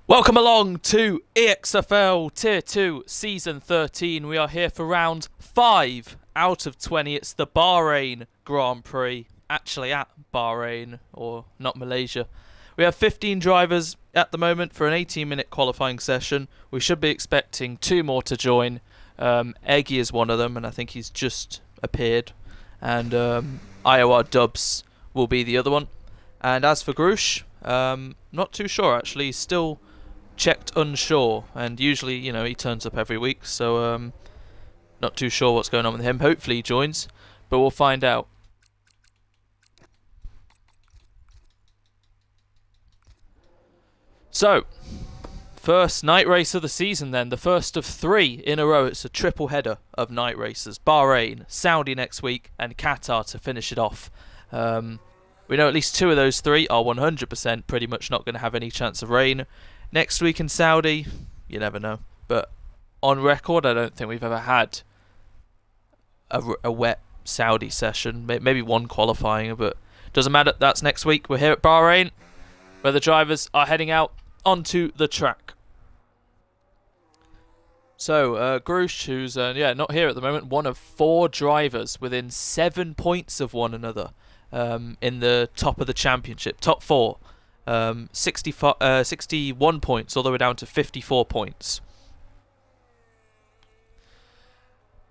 Welcome along to EXFL Tier 2 Season 13. We are here for round 5 out of 20. It's the Bahrain Grand Prix. Actually at Bahrain, or not Malaysia. We have 15 drivers at the moment for an 18-minute qualifying session. We should be expecting 2 more to join. Eggy is one of them, and I think he's just appeared. And IOR Dubs will be the other one. And as for Grush, not too sure actually. He's still checked unsure, and usually, you know, he turns up every week, so not too sure what's going on with him. Hopefully he joins, but we'll find out. So, first night race of the season then, the first of 3 in a row. It's a triple header of night races. Bahrain, Saudi next week, and Qatar to finish it off. We know at least 2 of those 3 are 100% pretty much not going to have any chance of rain. Next week in Saudi, you never know. But on record, I don't think we've ever had a wet Saudi session. Maybe one qualifying, but doesn't matter. That's next week. We're here at Bahrain, where the drivers are heading out onto the track. So, Grush, who's not here at the moment, one of 4 drivers within 7 points of one another in the top of the championship. Top 4. 61 points all the way down to 54 points.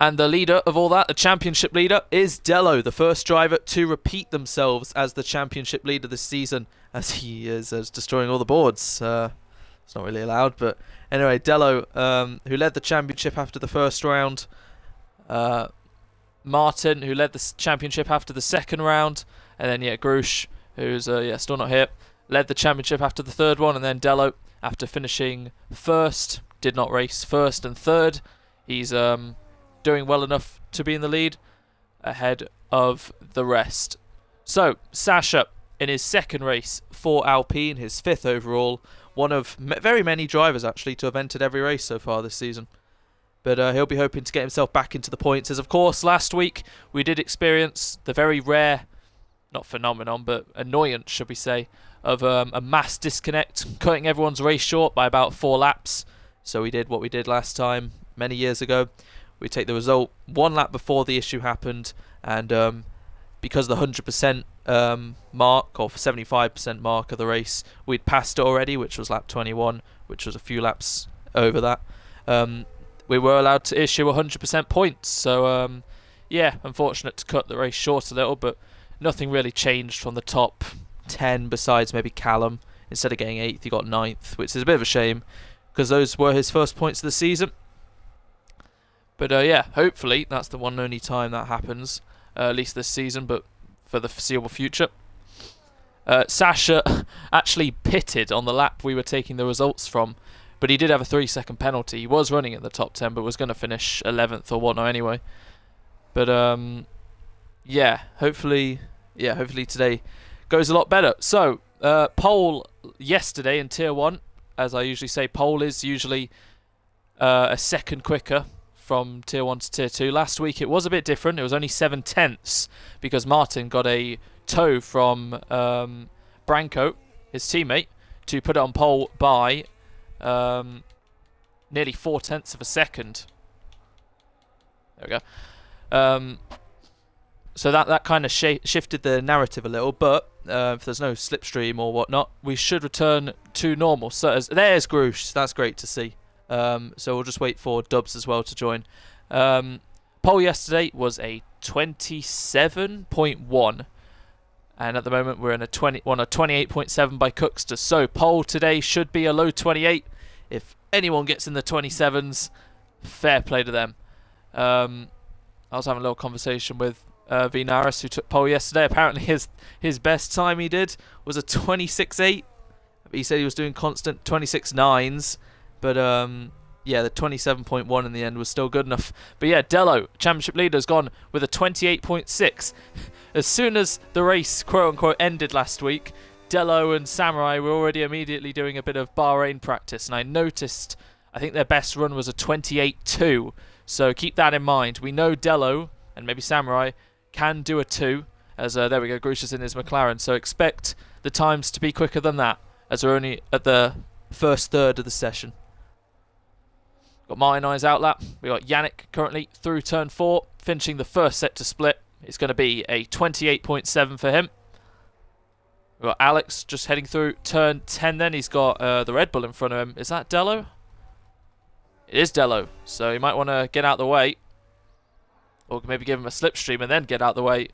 And the leader of all that, the championship leader, is Dello, the first driver to repeat themselves as the championship leader this season, as he is destroying all the boards. It's not really allowed, but anyway, Dello, who led the championship after the first round. Martin, who led the championship after the second round. And then, Grush, who's still not here, led the championship after the third one. And then Dello, after finishing first, did not race first and third. He's doing well enough to be in the lead ahead of the rest. So, Sasha, in his second race for Alpine, his 5th overall, one of very many drivers actually to have entered every race so far this season. But he'll be hoping to get himself back into the points, as of course last week we did experience the very rare, not phenomenon, but annoyance, should we say, of a mass disconnect, cutting everyone's race short by about 4 laps. So we did what we did last time, many years ago. We take the result 1 lap before the issue happened, and because the 100% mark, or 75% mark of the race, we'd passed it already, which was lap 21, which was a few laps over that. We were allowed to issue 100% points, so unfortunate to cut the race short a little, but nothing really changed from the top 10 besides maybe Callum. Instead of getting 8th, he got 9th, which is a bit of a shame because those were his first points of the season. But hopefully that's the one and only time that happens, at least this season, but for the foreseeable future. Sasha actually pitted on the lap we were taking the results from, but he did have a 3-second penalty. He was running in the top 10, but was going to finish 11th or whatnot anyway. But hopefully today goes a lot better. So, pole yesterday in Tier 1, as I usually say, pole is usually a second quicker from Tier 1 to Tier 2. Last week it was a bit different. It was only 7/10 because Martin got a tow from Branco, his teammate, to put it on pole by nearly 0.4 of a second. There we go. So that kind of shifted the narrative a little, but if there's no slipstream or whatnot, we should return to normal. So there's Grush. That's great to see. So we'll just wait for Dubs as well to join. Pole yesterday was a 27.1, and at the moment we're in a 28.7 by Cookster. So pole today should be a low 28. If anyone gets in the 27s, fair play to them. I was having a little conversation with Vinaris, who took pole yesterday. Apparently his best time he did was a 26.8. He said he was doing constant 26.9s, but the 27.1 in the end was still good enough. But Dello, championship leader, has gone with a 28.6. As soon as the race quote unquote ended last week, Dello and Samurai were already immediately doing a bit of Bahrain practice, and I noticed I think their best run was a 28.2. So keep that in mind. We know Dello and maybe Samurai can do a 2, as there we go, Grush is in his McLaren, so expect the times to be quicker than that, as we're only at the first third of the session. Got Martin on his outlap. We got Yannick currently through turn 4, finishing the first set to split. It's going to be a 28.7 for him. We've got Alex just heading through turn 10 then. He's got the Red Bull in front of him. Is that Dello? It is Dello. So you might want to get out the way. Or maybe give him a slipstream and then get out the way.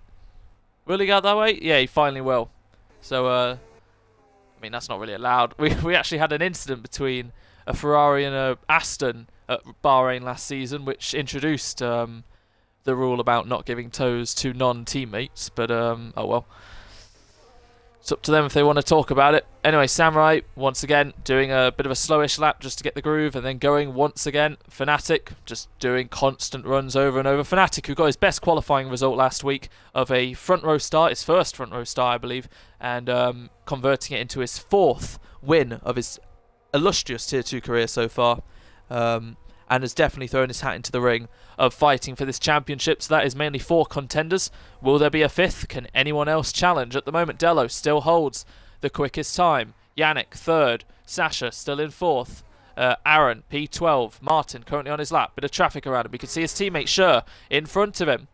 Will he get out that way? Yeah, he finally will. So, I mean, that's not really allowed. We actually had an incident between a Ferrari and a Aston at Bahrain last season, which introduced the rule about not giving toes to non-teammates. But, oh well. It's up to them if they want to talk about it. Anyway, Samurai, once again, doing a bit of a slowish lap just to get the groove, and then going once again. Fnatic, just doing constant runs over and over. Fnatic, who got his best qualifying result last week of a front row start, his first front row start, I believe, and converting it into his 4th win of his illustrious Tier 2 career so far. And has definitely thrown his hat into the ring of fighting for this championship. So that is mainly 4 contenders. Will there be a 5th? Can anyone else challenge? At the moment, Dello still holds the quickest time. Yannick, 3rd. Sasha, still in 4th. Aaron, P12. Martin, currently on his lap. Bit of traffic around him. We can see his teammate, Sher, in front of him.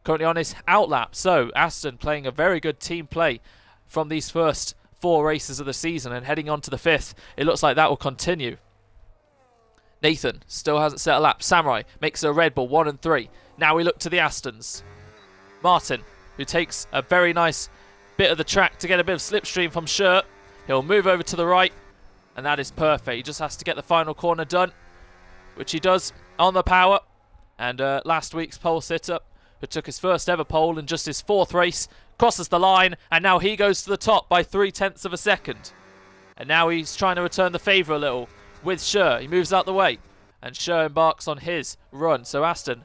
Currently on his outlap. So, Aston playing a very good team play from these first 4 races of the season. And heading on to the 5th, it looks like that will continue. Nathan still hasn't set a lap. Samurai makes a Red Bull 1 and 3. Now we look to the Astons. Martin, who takes a very nice bit of the track to get a bit of slipstream from Shirt. He'll move over to the right, and that is perfect. He just has to get the final corner done, which he does on the power. And last week's pole sitter, who took his first ever pole in just his 4th race, crosses the line, and now he goes to the top by 0.3 of a second. And now he's trying to return the favour a little with Sher. He moves out the way, and Sher embarks on his run. So Aston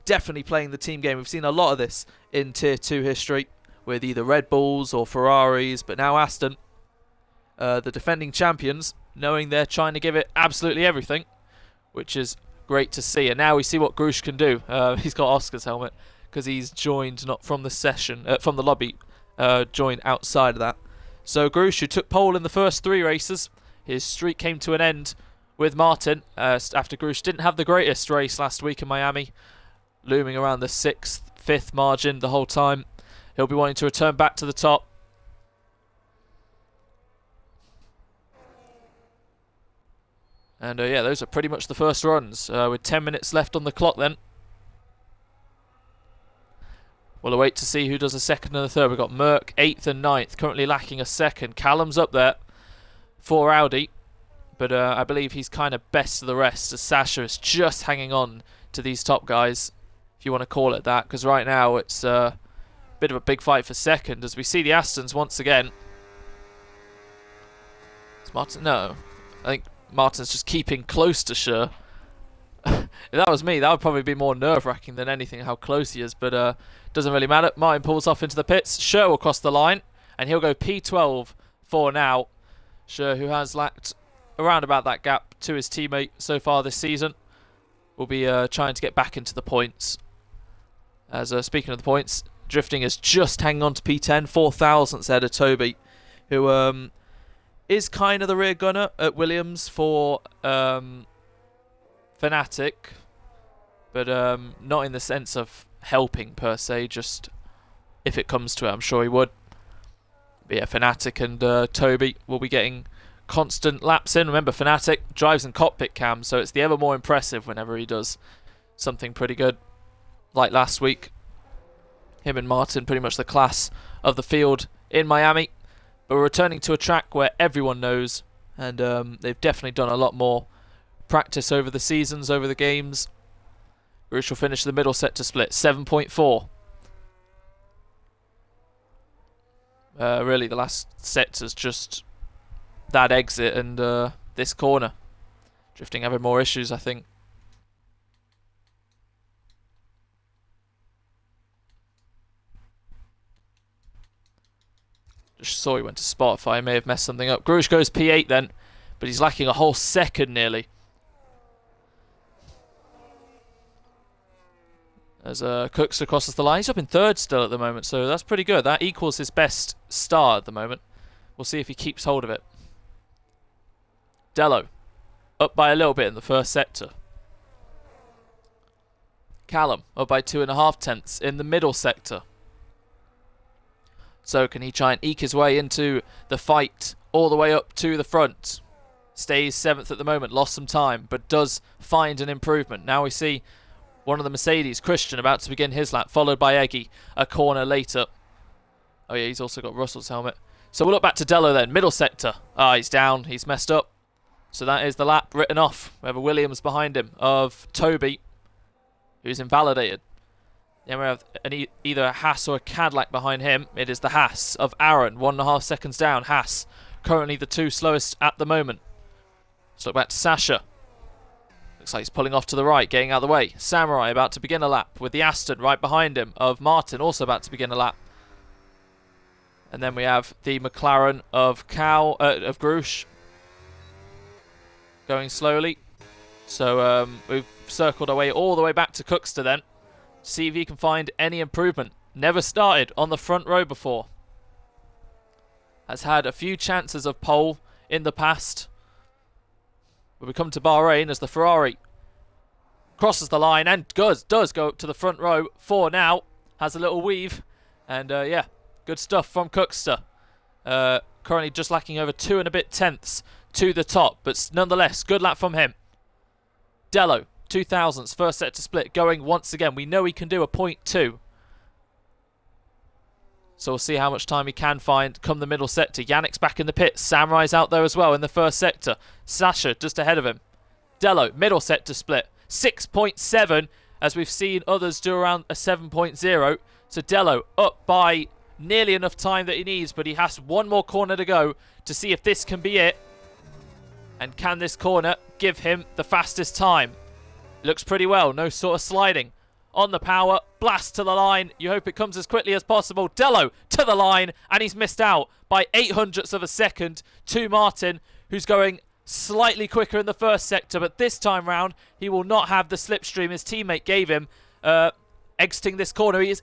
definitely playing the team game. We've seen a lot of this in Tier 2 history with either Red Bulls or Ferraris, but now Aston, the defending champions, knowing they're trying to give it absolutely everything, which is great to see. And now we see what Grush can do. He's got Oscar's helmet because he's joined not from the session, from the lobby, joined outside of that. So Grush, who took pole in the first 3 races, his streak came to an end with Martin after Grush didn't have the greatest race last week in Miami, looming around the 6th, 5th margin the whole time. He'll be wanting to return back to the top. And yeah, those are pretty much the first runs with 10 minutes left on the clock then. We'll await to see who does a 2nd and a 3rd. We've got Merck, 8th and 9th, currently lacking a 2nd. Callum's up there for Audi, but I believe he's kind of best of the rest, as Sasha is just hanging on to these top guys, if you want to call it that, because right now it's a bit of a big fight for 2nd, as we see the Astons once again. Is Martin? No, I think Martin's just keeping close to Sher. If that was me, that would probably be more nerve-wracking than anything, how close he is, but doesn't really matter. Martin pulls off into the pits. Sher will cross the line, and he'll go P12 for now. Sher, who has lacked around about that gap to his teammate so far this season, will be trying to get back into the points. As speaking of the points, Drifting is just hanging on to P10, 4,000th ahead of Toby, who is kind of the rear gunner at Williams for Fnatic, but not in the sense of helping per se, just if it comes to it, I'm sure he would. But yeah, Fnatic and Toby will be getting constant laps in. Remember, Fnatic drives in cockpit cam, so it's the ever more impressive whenever he does something pretty good. Like last week, him and Martin pretty much the class of the field in Miami. But we're returning to a track where everyone knows, and they've definitely done a lot more practice over the seasons, over the games. Grush will finish the middle set to split, 7.4. Really, the last set is just that exit and this corner. Drifting having more issues, I think. Just saw he went to Spotify. I may have messed something up. Grush goes P8 then, but he's lacking a whole second nearly. As Cooks crosses the line. He's up in 3rd still at the moment, so that's pretty good. That equals his best start at the moment. We'll see if he keeps hold of it. Dello, up by a little bit in the first sector. Callum, up by 2.5 tenths in the middle sector. So can he try and eke his way into the fight all the way up to the front? Stays 7th at the moment, lost some time, but does find an improvement. Now we see one of the Mercedes, Christian, about to begin his lap, followed by Eggy a corner later. Oh yeah, he's also got Russell's helmet. So we'll look back to Dello then, middle sector. Ah, he's down, he's messed up. So that is the lap written off. We have a Williams behind him of Toby, who's invalidated. Then we have either a Haas or a Cadillac behind him. It is the Haas of Aaron, 1.5 seconds down. Haas, currently the 2 slowest at the moment. Let's look back to Sasha. Looks like he's pulling off to the right, getting out of the way. Samurai about to begin a lap with the Aston right behind him of Martin, also about to begin a lap. And then we have the McLaren of Grush going slowly. So we've circled our way all the way back to Cookster then. See if he can find any improvement. Never started on the front row before. Has had a few chances of pole in the past. But we come to Bahrain as the Ferrari crosses the line and does go up to the front row for now. Has a little weave. And yeah, good stuff from Cookster. Currently just lacking over 2 and a bit tenths to the top. But nonetheless, good lap from him. Dello, 2000s, first sector split, going once again. We know he can do a 0.2. So we'll see how much time he can find come the middle sector. Yannick's back in the pits. Samurai's out there as well in the first sector. Sasha just ahead of him. Dello, middle sector split. 6.7, as we've seen others do around a 7.0. So Dello up by nearly enough time that he needs, but he has one more corner to go to see if this can be it. And can this corner give him the fastest time? Looks pretty well. No sort of sliding. On the power. Blast to the line. You hope it comes as quickly as possible. Dello to the line. And he's missed out by 0.08 of a second to Martin, who's going slightly quicker in the first sector. But this time round, he will not have the slipstream his teammate gave him. Exiting this corner. He is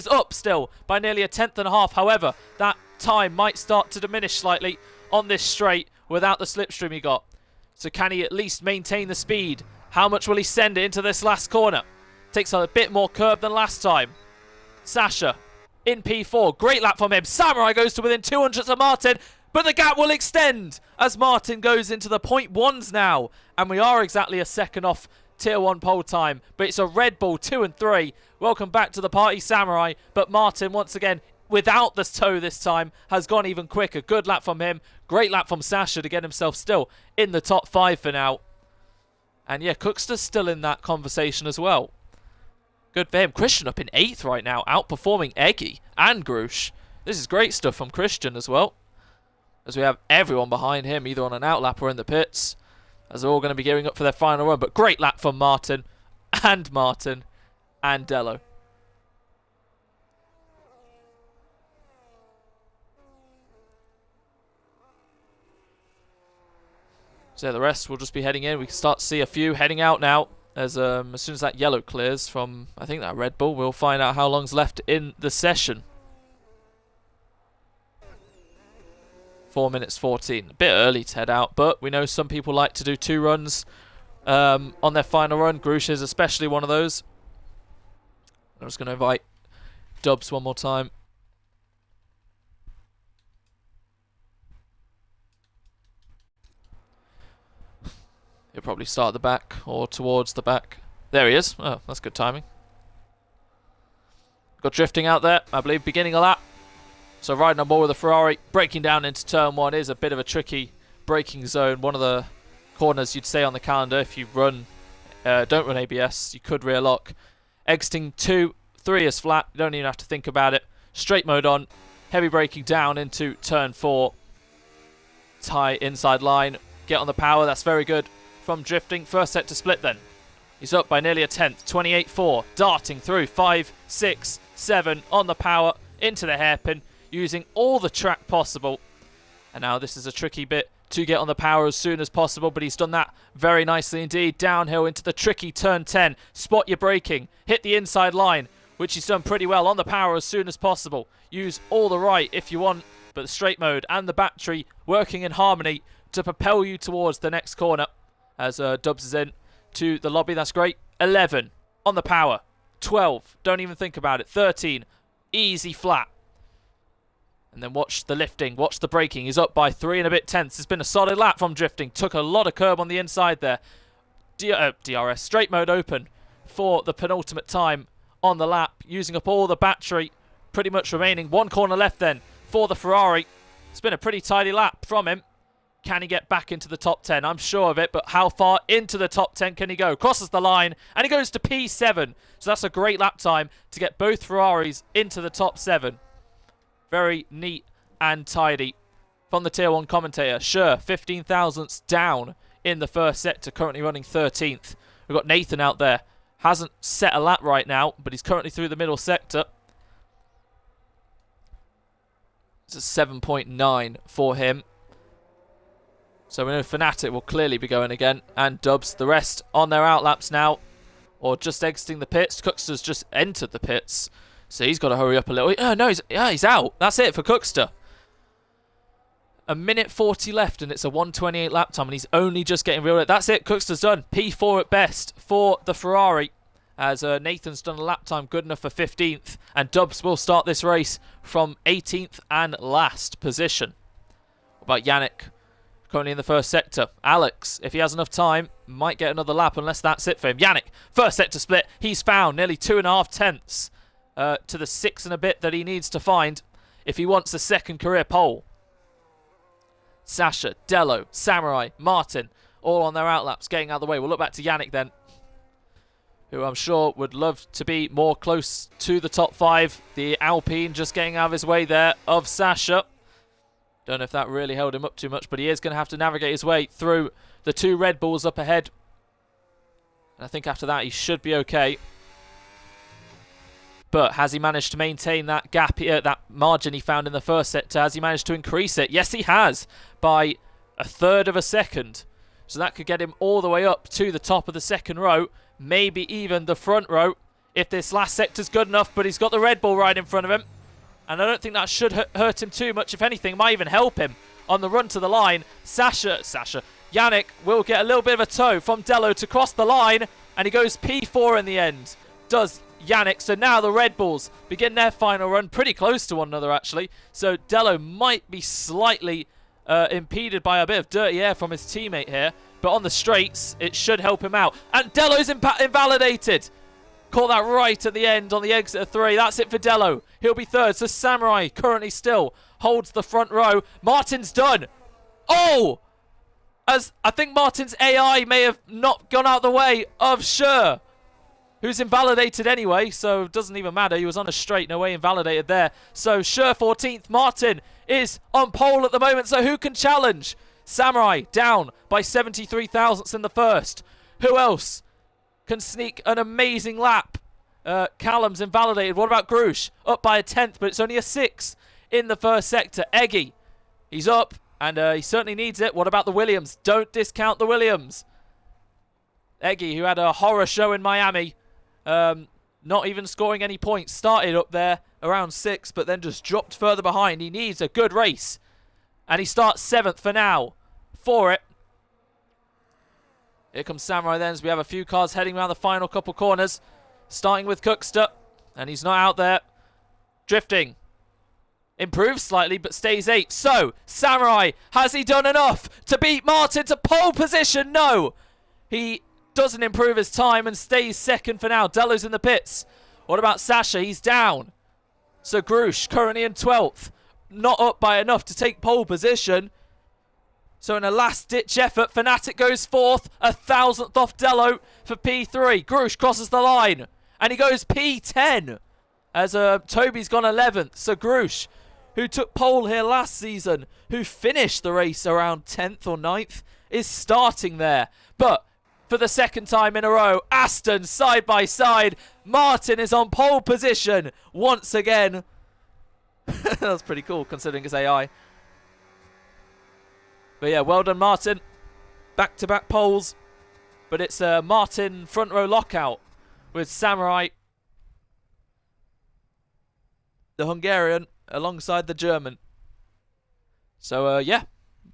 up still by nearly a 1/10.5. However, that time might start to diminish slightly on this straight without the slipstream he got. So can he at least maintain the speed? How much will he send it into this last corner? Takes on a bit more curve than last time. Sasha in P4. Great lap from him. Samurai goes to within 200 of Martin, but the gap will extend as Martin goes into the 0.1s now. And we are exactly a second off Tier 1 pole time. But it's a Red Bull 2 and 3. Welcome back to the party, Samurai. But Martin, once again, without the toe this time, has gone even quicker. Good lap from him. Great lap from Sasha to get himself still in the top 5 for now. And yeah, Cookster's still in that conversation as well. Good for him. Christian up in 8th right now, outperforming Eggy and Grush. This is great stuff from Christian as well, as we have everyone behind him, either on an outlap or in the pits, as they're all going to be gearing up for their final run. But great lap from Martin and Dello. So the rest will just be heading in. We can start to see a few heading out now. As soon as that yellow clears from, I think, that Red Bull, we'll find out how long's left in the session. 4 minutes 14. A bit early to head out, but we know some people like to do 2 runs on their final run. Grush is especially one of those. I'm just going to invite Dubs one more time. He'll probably start at the back or towards the back. There he is. Oh, that's good timing. Got drifting out there, I believe, beginning a lap. So riding on board with the Ferrari, braking down into turn 1 is a bit of a tricky braking zone. One of the corners you'd say on the calendar if you don't run ABS, you could rear lock. Exiting 2, 3 is flat. You don't even have to think about it. Straight mode on, heavy braking down into turn 4. Tie inside line, get on the power. That's very good. From drifting, first sector split then. He's up by nearly a 1/10, 28.4, darting through 5, 6, 7 on the power into the hairpin, using all the track possible. And now this is a tricky bit to get on the power as soon as possible, but he's done that very nicely indeed. Downhill into the tricky turn 10, spot your braking, hit the inside line, which he's done pretty well on the power as soon as possible. Use all the right if you want, but the straight mode and the battery working in harmony to propel you towards the next corner as Dubs is in to the lobby. That's great. 11 on the power. 12, don't even think about it. 13, easy flat. And then watch the lifting, watch the braking. He's up by 3 and a bit tenths. It's been a solid lap from drifting. Took a lot of curb on the inside there. DRS, straight mode open for the penultimate time on the lap, using up all the battery pretty much remaining. 1 corner left then for the Ferrari. It's been a pretty tidy lap from him. Can he get back into the top 10? I'm sure of it, but how far into the top 10 can he go? Crosses the line, and he goes to P7. So that's a great lap time to get both Ferraris into the top 7. Very neat and tidy from the Tier 1 commentator. Sure, 15 thousandths down in the first sector, currently running 13th. We've got Nathan out there. Hasn't set a lap right now, but he's currently through the middle sector. It's a 7.9 for him. So we know Fnatic will clearly be going again, and Dubs. The rest on their outlaps now, or just exiting the pits. Cookster's just entered the pits, so he's got to hurry up a little. No, he's out. That's it for Cookster. A minute 40 left, and it's a 1:28 lap time, and he's only just getting real. That's it. Cookster's done. P4 at best for the Ferrari, as Nathan's done a lap time good enough for 15th, and Dubs will start this race from 18th and last position. What about Yannick? Currently in the first sector. Alex, if he has enough time, might get another lap unless that's it for him. Yannick, first sector split. He's found nearly 2.5 tenths to the 6 and a bit that he needs to find if he wants a second career pole. Sasha, Dello, Samurai, Martin, all on their outlaps, getting out of the way. We'll look back to Yannick then, who I'm sure would love to be more close to the top 5. The Alpine just getting out of his way there of Sasha. Don't know if that really held him up too much, but he is going to have to navigate his way through the 2 Red Bulls up ahead. And I think after that he should be okay. But has he managed to maintain that gap here, that margin he found in the first sector? Has he managed to increase it? Yes, he has, by 1/3 of a second. So that could get him all the way up to the top of the second row, maybe even the front row, if this last sector's good enough. But he's got the Red Bull right in front of him, and I don't think that should hurt him too much. If anything, it might even help him on the run to the line. Yannick will get a little bit of a tow from Dello to cross the line, and he goes P4 in the end. Does Yannick. So now the Red Bulls begin their final run, pretty close to one another actually. So Dello might be slightly impeded by a bit of dirty air from his teammate here, but on the straights it should help him out. And Dello's invalidated. Caught that right at the end on the exit of 3. That's it for Dello. He'll be 3rd. So Samurai currently still holds the front row. Martin's done. Oh! As I think Martin's AI may have not gone out the way of Sure, who's invalidated anyway, so it doesn't even matter. He was on a straight, no way invalidated there. So Sure 14th. Martin is on pole at the moment, so who can challenge? Samurai down by 73 thousandths in the first. Who else can sneak an amazing lap? Callum's invalidated. What about Grush? Up by a 10th, but it's only a 6 in the first sector. Eggy, he's up, and he certainly needs it. What about the Williams? Don't discount the Williams. Eggy, who had a horror show in Miami, not even scoring any points. Started up there around 6, but then just dropped further behind. He needs a good race, and he starts 7th for now for it. Here comes Samurai then, as we have a few cars heading around the final couple corners. Starting with Cookster, and he's not out there. Drifting. Improves slightly, but stays 8. So, Samurai, has he done enough to beat Martin to pole position? No. He doesn't improve his time and stays 2nd for now. Dello's in the pits. What about Sasha? He's down. So, Grush currently in 12th. Not up by enough to take pole position. So in a last-ditch effort, Fnatic goes 4th, 1,000th off Dello for P3. Grush crosses the line, and he goes P10, as Toby's gone 11th. So Grush, who took pole here last season, who finished the race around 10th or 9th, is starting there. But for the 2nd time in a row, Aston side by side. Martin is on pole position once again. That's pretty cool, considering it's AI. But yeah, well done, Martin. Back-to-back poles. But it's a Martin front row lockout with Samurai, the Hungarian, alongside the German. So, yeah,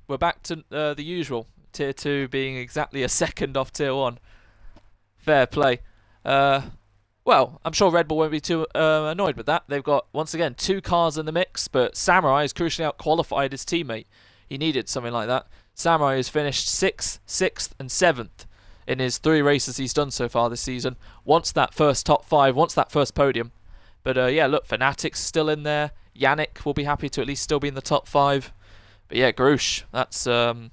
we're back to the usual. Tier 2 being exactly a second off Tier 1. Fair play. Well, I'm sure Red Bull won't be too annoyed with that. They've got, once again, 2 cars in the mix, but Samurai has crucially out-qualified his teammate. He needed something like that. Samurai has finished 6th, 6th, and 7th in his 3 races he's done so far this season. Wants that first top 5, wants that first podium. But yeah, look, Fnatic's still in there. Yannick will be happy to at least still be in the top 5. But yeah, Grush, that's going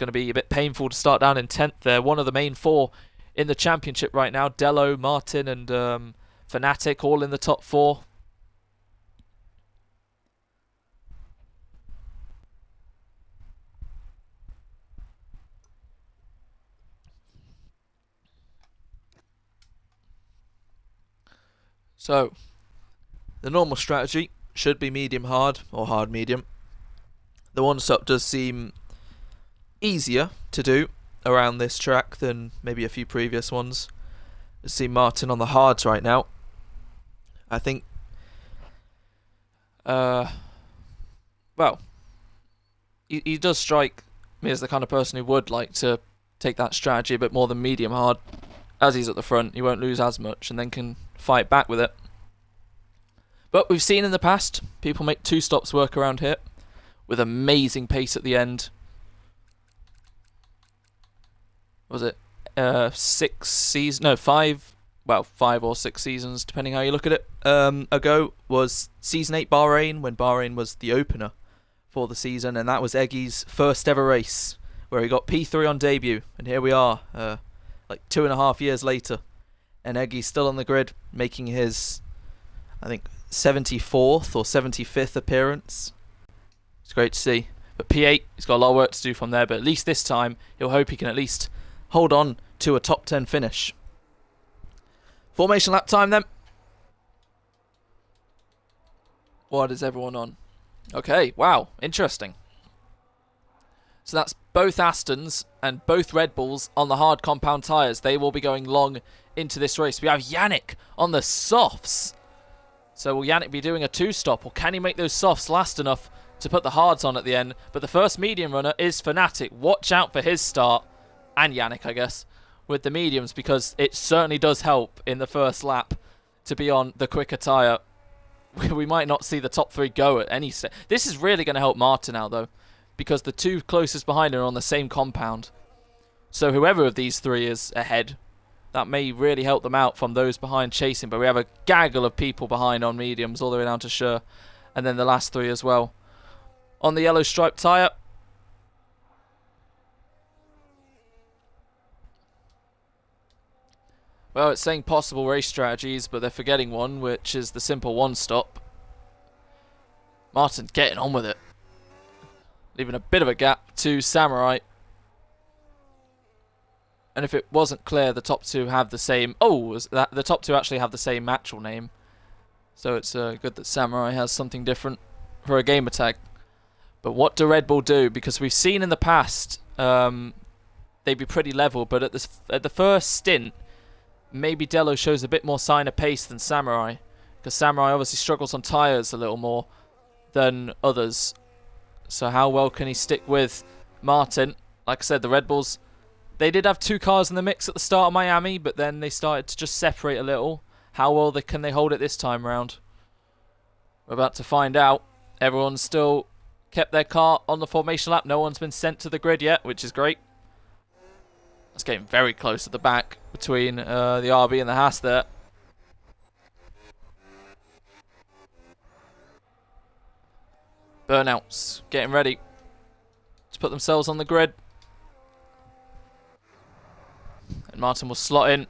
to be a bit painful to start down in 10th there. One of the main 4 in the championship right now. Dello, Martin, and Fnatic all in the top 4. So, the normal strategy should be medium-hard or hard-medium. The one-stop does seem easier to do around this track than maybe a few previous ones. I see Martin on the hards right now. I think, well, he does strike me as the kind of person who would like to take that strategy a bit more than medium-hard. As he's at the front, he won't lose as much and then can fight back with it. But we've seen in the past, people make 2 stops work around here with amazing pace at the end. Was it 5 or 6 seasons, depending how you look at it, ago was Season 8 Bahrain, when Bahrain was the opener for the season, and that was Eggy's first ever race, where he got P3 on debut, and here we are, like 2.5 years later, and Eggy's still on the grid, making his, I think, 74th or 75th appearance. It's great to see. But P8, he's got a lot of work to do from there, but at least this time, he'll hope he can at least hold on to a top 10 finish. Formation lap time then. What is everyone on? Okay, wow, interesting. So that's both Astons and both Red Bulls on the hard compound tyres. They will be going long into this race. We have Yannick on the softs. So will Yannick be doing a 2-stop, or can he make those softs last enough to put the hards on at the end? But the first medium runner is Fnatic. Watch out for his start, and Yannick, I guess, with the mediums, because it certainly does help in the first lap to be on the quicker tyre. We might not see the top 3 go at any stage. This is really going to help Martin out, though, because the 2 closest behind him are on the same compound. So whoever of these 3 is ahead, that may really help them out from those behind chasing. But we have a gaggle of people behind on mediums, all the way down to Sure, and then the last 3 as well. On the yellow striped tyre, well, it's saying possible race strategies, but they're forgetting one, which is the simple 1-stop. Martin getting on with it, leaving a bit of a gap to Samurai. And if it wasn't clear, the top 2 have the same... Oh, the top 2 actually have the same actual name. So it's good that Samurai has something different for a gamer tag. But what do Red Bull do? Because we've seen in the past, they'd be pretty level, but at the first stint, maybe Dello shows a bit more sign of pace than Samurai, because Samurai obviously struggles on tyres a little more than others. So how well can he stick with Martin? Like I said, the Red Bulls, they did have 2 cars in the mix at the start of Miami, but then they started to just separate a little. How well can they hold it this time round? We're about to find out. Everyone's still kept their car on the formation lap. No one's been sent to the grid yet, which is great. It's getting very close at the back between the RB and the Haas there. Burnouts getting ready to put themselves on the grid. And Martin will slot in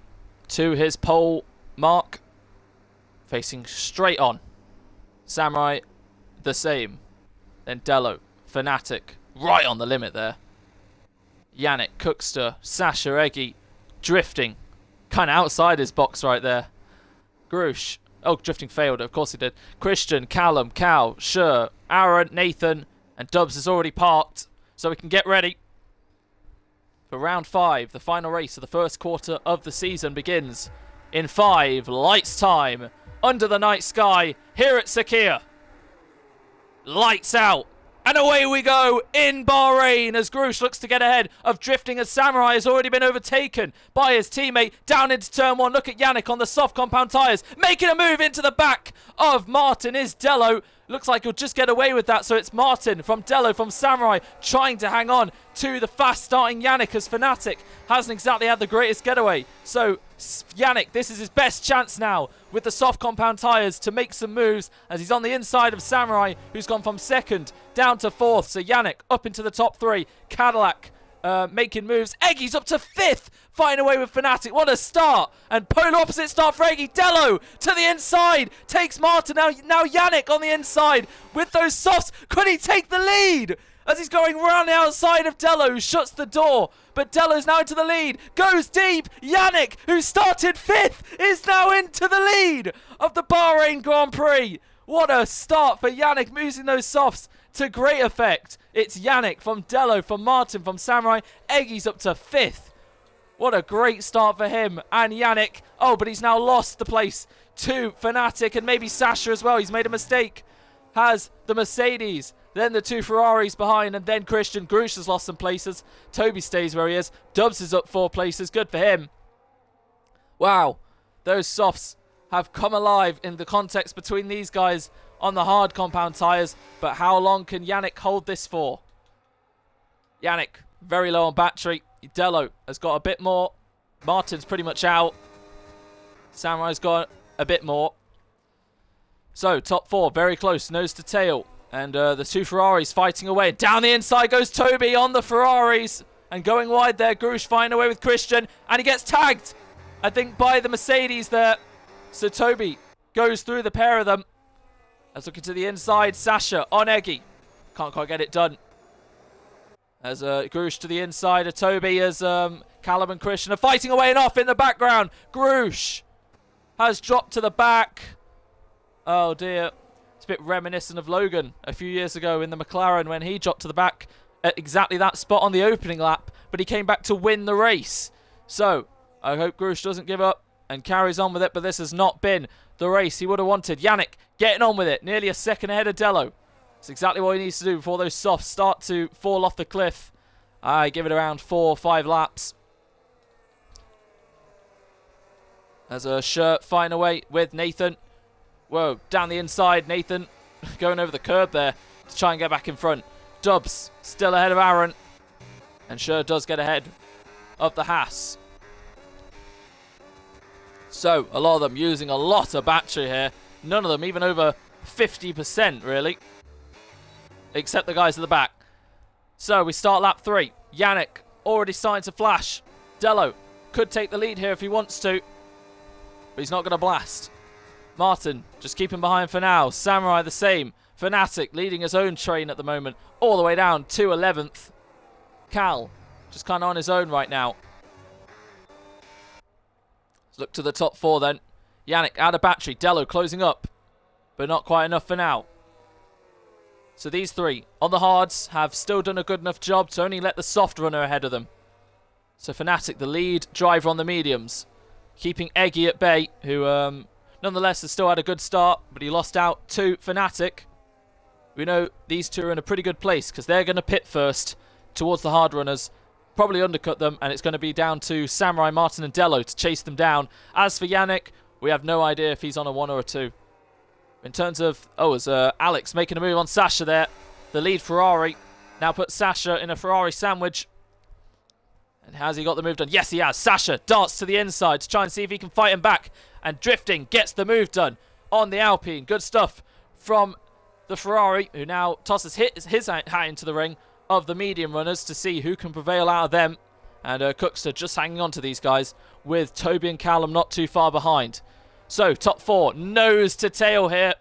to his pole mark, facing straight on. Samurai, the same. Then Dello, Fnatic, right on the limit there. Yannick, Cookster, Sasha, Eggy, drifting. Kind of outside his box right there. Grush. Oh, drifting failed. Of course he did. Christian, Callum, Cal, Sher, Aaron, Nathan, and Dubs is already parked. So we can get ready for round 5. The final race of the first quarter of the season begins in 5. Lights time. Under the night sky here at Sakhir. Lights out. And away we go in Bahrain as Grush looks to get ahead of Drifting as Samurai has already been overtaken by his teammate down into turn 1. Look at Yannick on the soft compound tyres, making a move into the back of Martin is Dello. Looks like he'll just get away with that, so it's Martin from Dello from Samurai trying to hang on to the fast starting Yannick as Fnatic hasn't exactly had the greatest getaway. So Yannick, this is his best chance now with the soft compound tyres to make some moves as he's on the inside of Samurai, who's gone from 2nd down to 4th. So Yannick up into the top 3. Cadillac making moves. Eggy's up to 5th, fighting away with Fnatic. What a start. And polar opposite start for Eggy. Dello to the inside. Takes Martin. Now Yannick on the inside with those softs. Could he take the lead? As he's going round the outside of Dello, who shuts the door. But Dello's now into the lead. Goes deep. Yannick, who started 5th, is now into the lead of the Bahrain Grand Prix. What a start for Yannick, using those softs to great effect. It's Yannick from Dello, from Martin, from Samurai. Eggy's up to 5th. What a great start for him and Yannick. Oh, but he's now lost the place to Fnatic and maybe Sasha as well. He's made a mistake. Has the Mercedes, then the 2 Ferraris behind, and then Christian. Grush has lost some places. Toby stays where he is. Dubs is up 4 places. Good for him. Wow, those softs have come alive in the context between these guys on the hard compound tyres. But how long can Yannick hold this for? Yannick, very low on battery. Dello has got a bit more. Martin's pretty much out. Samurai's got a bit more. So, top 4, very close, nose to tail. And the 2 Ferraris fighting away. Down the inside goes Toby on the Ferraris. And going wide there, Grush fighting away with Christian. And he gets tagged, I think, by the Mercedes there. So Toby goes through the pair of them. Let's look into the inside. Sasha on Eggy. Can't quite get it done. As Grush to the inside of Toby as Callum and Christian are fighting away and off in the background. Grush has dropped to the back. Oh dear. It's a bit reminiscent of Logan a few years ago in the McLaren when he dropped to the back at exactly that spot on the opening lap, but he came back to win the race. So I hope Grush doesn't give up and carries on with it, but this has not been the race he would have wanted. Yannick getting on with it, nearly a second ahead of Dello. It's exactly what he needs to do before those softs start to fall off the cliff. I give it around 4 or 5 laps. As a shirt fighting away with Nathan. Whoa, down the inside, Nathan going over the curb there to try and get back in front. Dubs still ahead of Aaron. And Sher does get ahead of the Haas. So, a lot of them using a lot of battery here. None of them even over 50%, really. Except the guys at the back. So, we start lap 3. Yannick already starting to flash. Dello could take the lead here if he wants to. But he's not going to blast. Martin just keeping behind for now. Samurai the same. Fnatic leading his own train at the moment. All the way down to 11th. Cal just kind of on his own right now. Let's look to the top 4 then. Yannick out of battery. Dello closing up. But not quite enough for now. So these 3 on the hards have still done a good enough job to only let the soft runner ahead of them. So Fnatic, the lead driver on the mediums. Keeping Eggy at bay, who nonetheless has still had a good start, but he lost out to Fnatic. We know these 2 are in a pretty good place because they're going to pit first towards the hard runners. Probably undercut them, and it's going to be down to Samurai, Martin and Dello to chase them down. As for Yannick, we have no idea if he's on a 1 or a 2. In terms of, as Alex making a move on Sasha there. The lead Ferrari. Now put Sasha in a Ferrari sandwich. And has he got the move done? Yes, he has. Sasha darts to the inside to try and see if he can fight him back. And Drifting gets the move done on the Alpine. Good stuff from the Ferrari, who now tosses his hat into the ring of the medium runners to see who can prevail out of them. And Cookster just hanging on to these guys with Toby and Callum not too far behind. So, top 4, nose to tail here.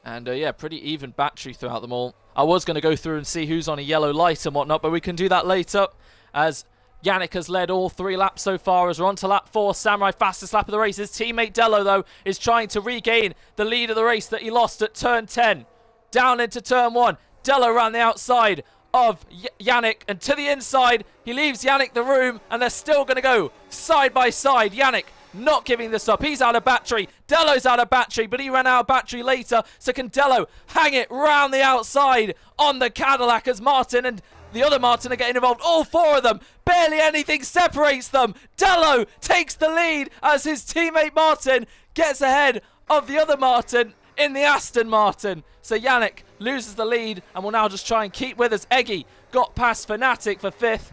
And, yeah, pretty even battery throughout them all. I was going to go through and see who's on a yellow light and whatnot, but we can do that later. As Yannick has led all 3 laps so far as we're on to lap 4. Samurai, fastest lap of the race. His teammate Dello, though, is trying to regain the lead of the race that he lost at turn 10. Down into turn 1. Dello around the outside of Yannick, and to the inside. He leaves Yannick the room, and they're still going to go side by side. Yannick not giving this up. He's out of battery. Dello's out of battery, but he ran out of battery later. So can Dello hang it round the outside on the Cadillac as Martin and the other Martin are getting involved. All four of them. Barely anything separates them. Dello takes the lead as his teammate Martin gets ahead of the other Martin in the Aston Martin. So Yannick loses the lead and will now just try and keep with us. Eggy got past Fnatic for 5th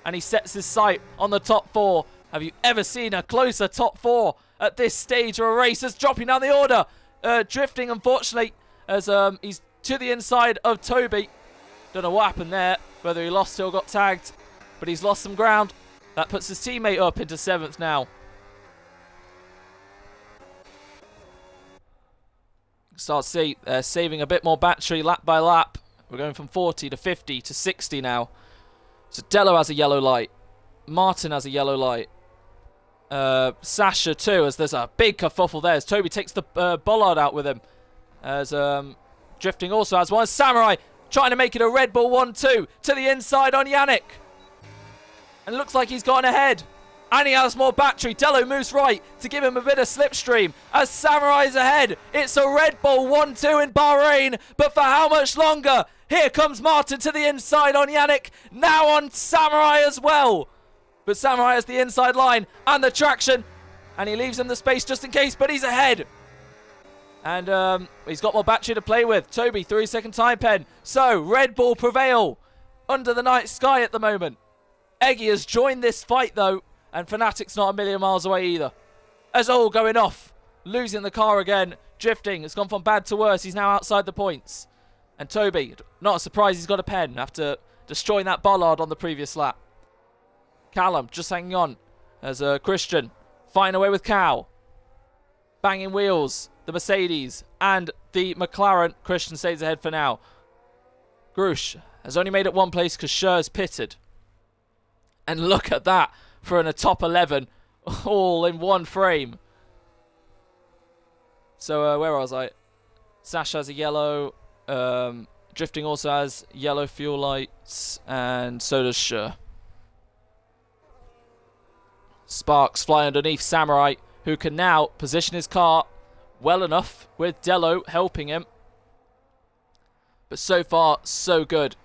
and he sets his sight on the top 4. Have you ever seen a closer top 4 at this stage of a race? As dropping down the order. Drifting, unfortunately, as he's to the inside of Toby. Don't know what happened there, whether he lost it or got tagged, but he's lost some ground. That puts his teammate up into 7th now. Start to see saving a bit more battery lap by lap. We're going from 40 to 50 to 60 now. So Dello has a yellow light. Martin has a yellow light. Sasha too, as there's a big kerfuffle there as Toby takes the bollard out with him. As Drifting also has one. Samurai trying to make it a Red Bull 1-2 to the inside on Yannick. And looks like he's gotten ahead. And he has more battery. Dello moves right to give him a bit of slipstream as Samurai's ahead. It's a Red Bull 1-2 in Bahrain, but for how much longer? Here comes Martin to the inside on Yannick. Now on Samurai as well. But Samurai has the inside line and the traction. And he leaves him the space just in case, but he's ahead. And he's got more battery to play with. Toby, 3-second time pen. So, Red Bull prevail under the night sky at the moment. Eggy has joined this fight, though. And Fnatic's not a million miles away either. As all going off. Losing the car again. Drifting. It's gone from bad to worse. He's now outside the points. And Toby, not a surprise he's got a pen after destroying that bollard on the previous lap. Callum just hanging on as Christian fighting away with Cow. Banging wheels. The Mercedes and the McLaren. Christian stays ahead for now. Grush has only made it one place because Scher's pitted. And look at that for a top 11 all in one frame. So where was I? Sash has a yellow. Drifting also has yellow fuel lights, and so does Scher. Sparks fly underneath Samurai, who can now position his car well enough with Dello helping him. But so far, so good.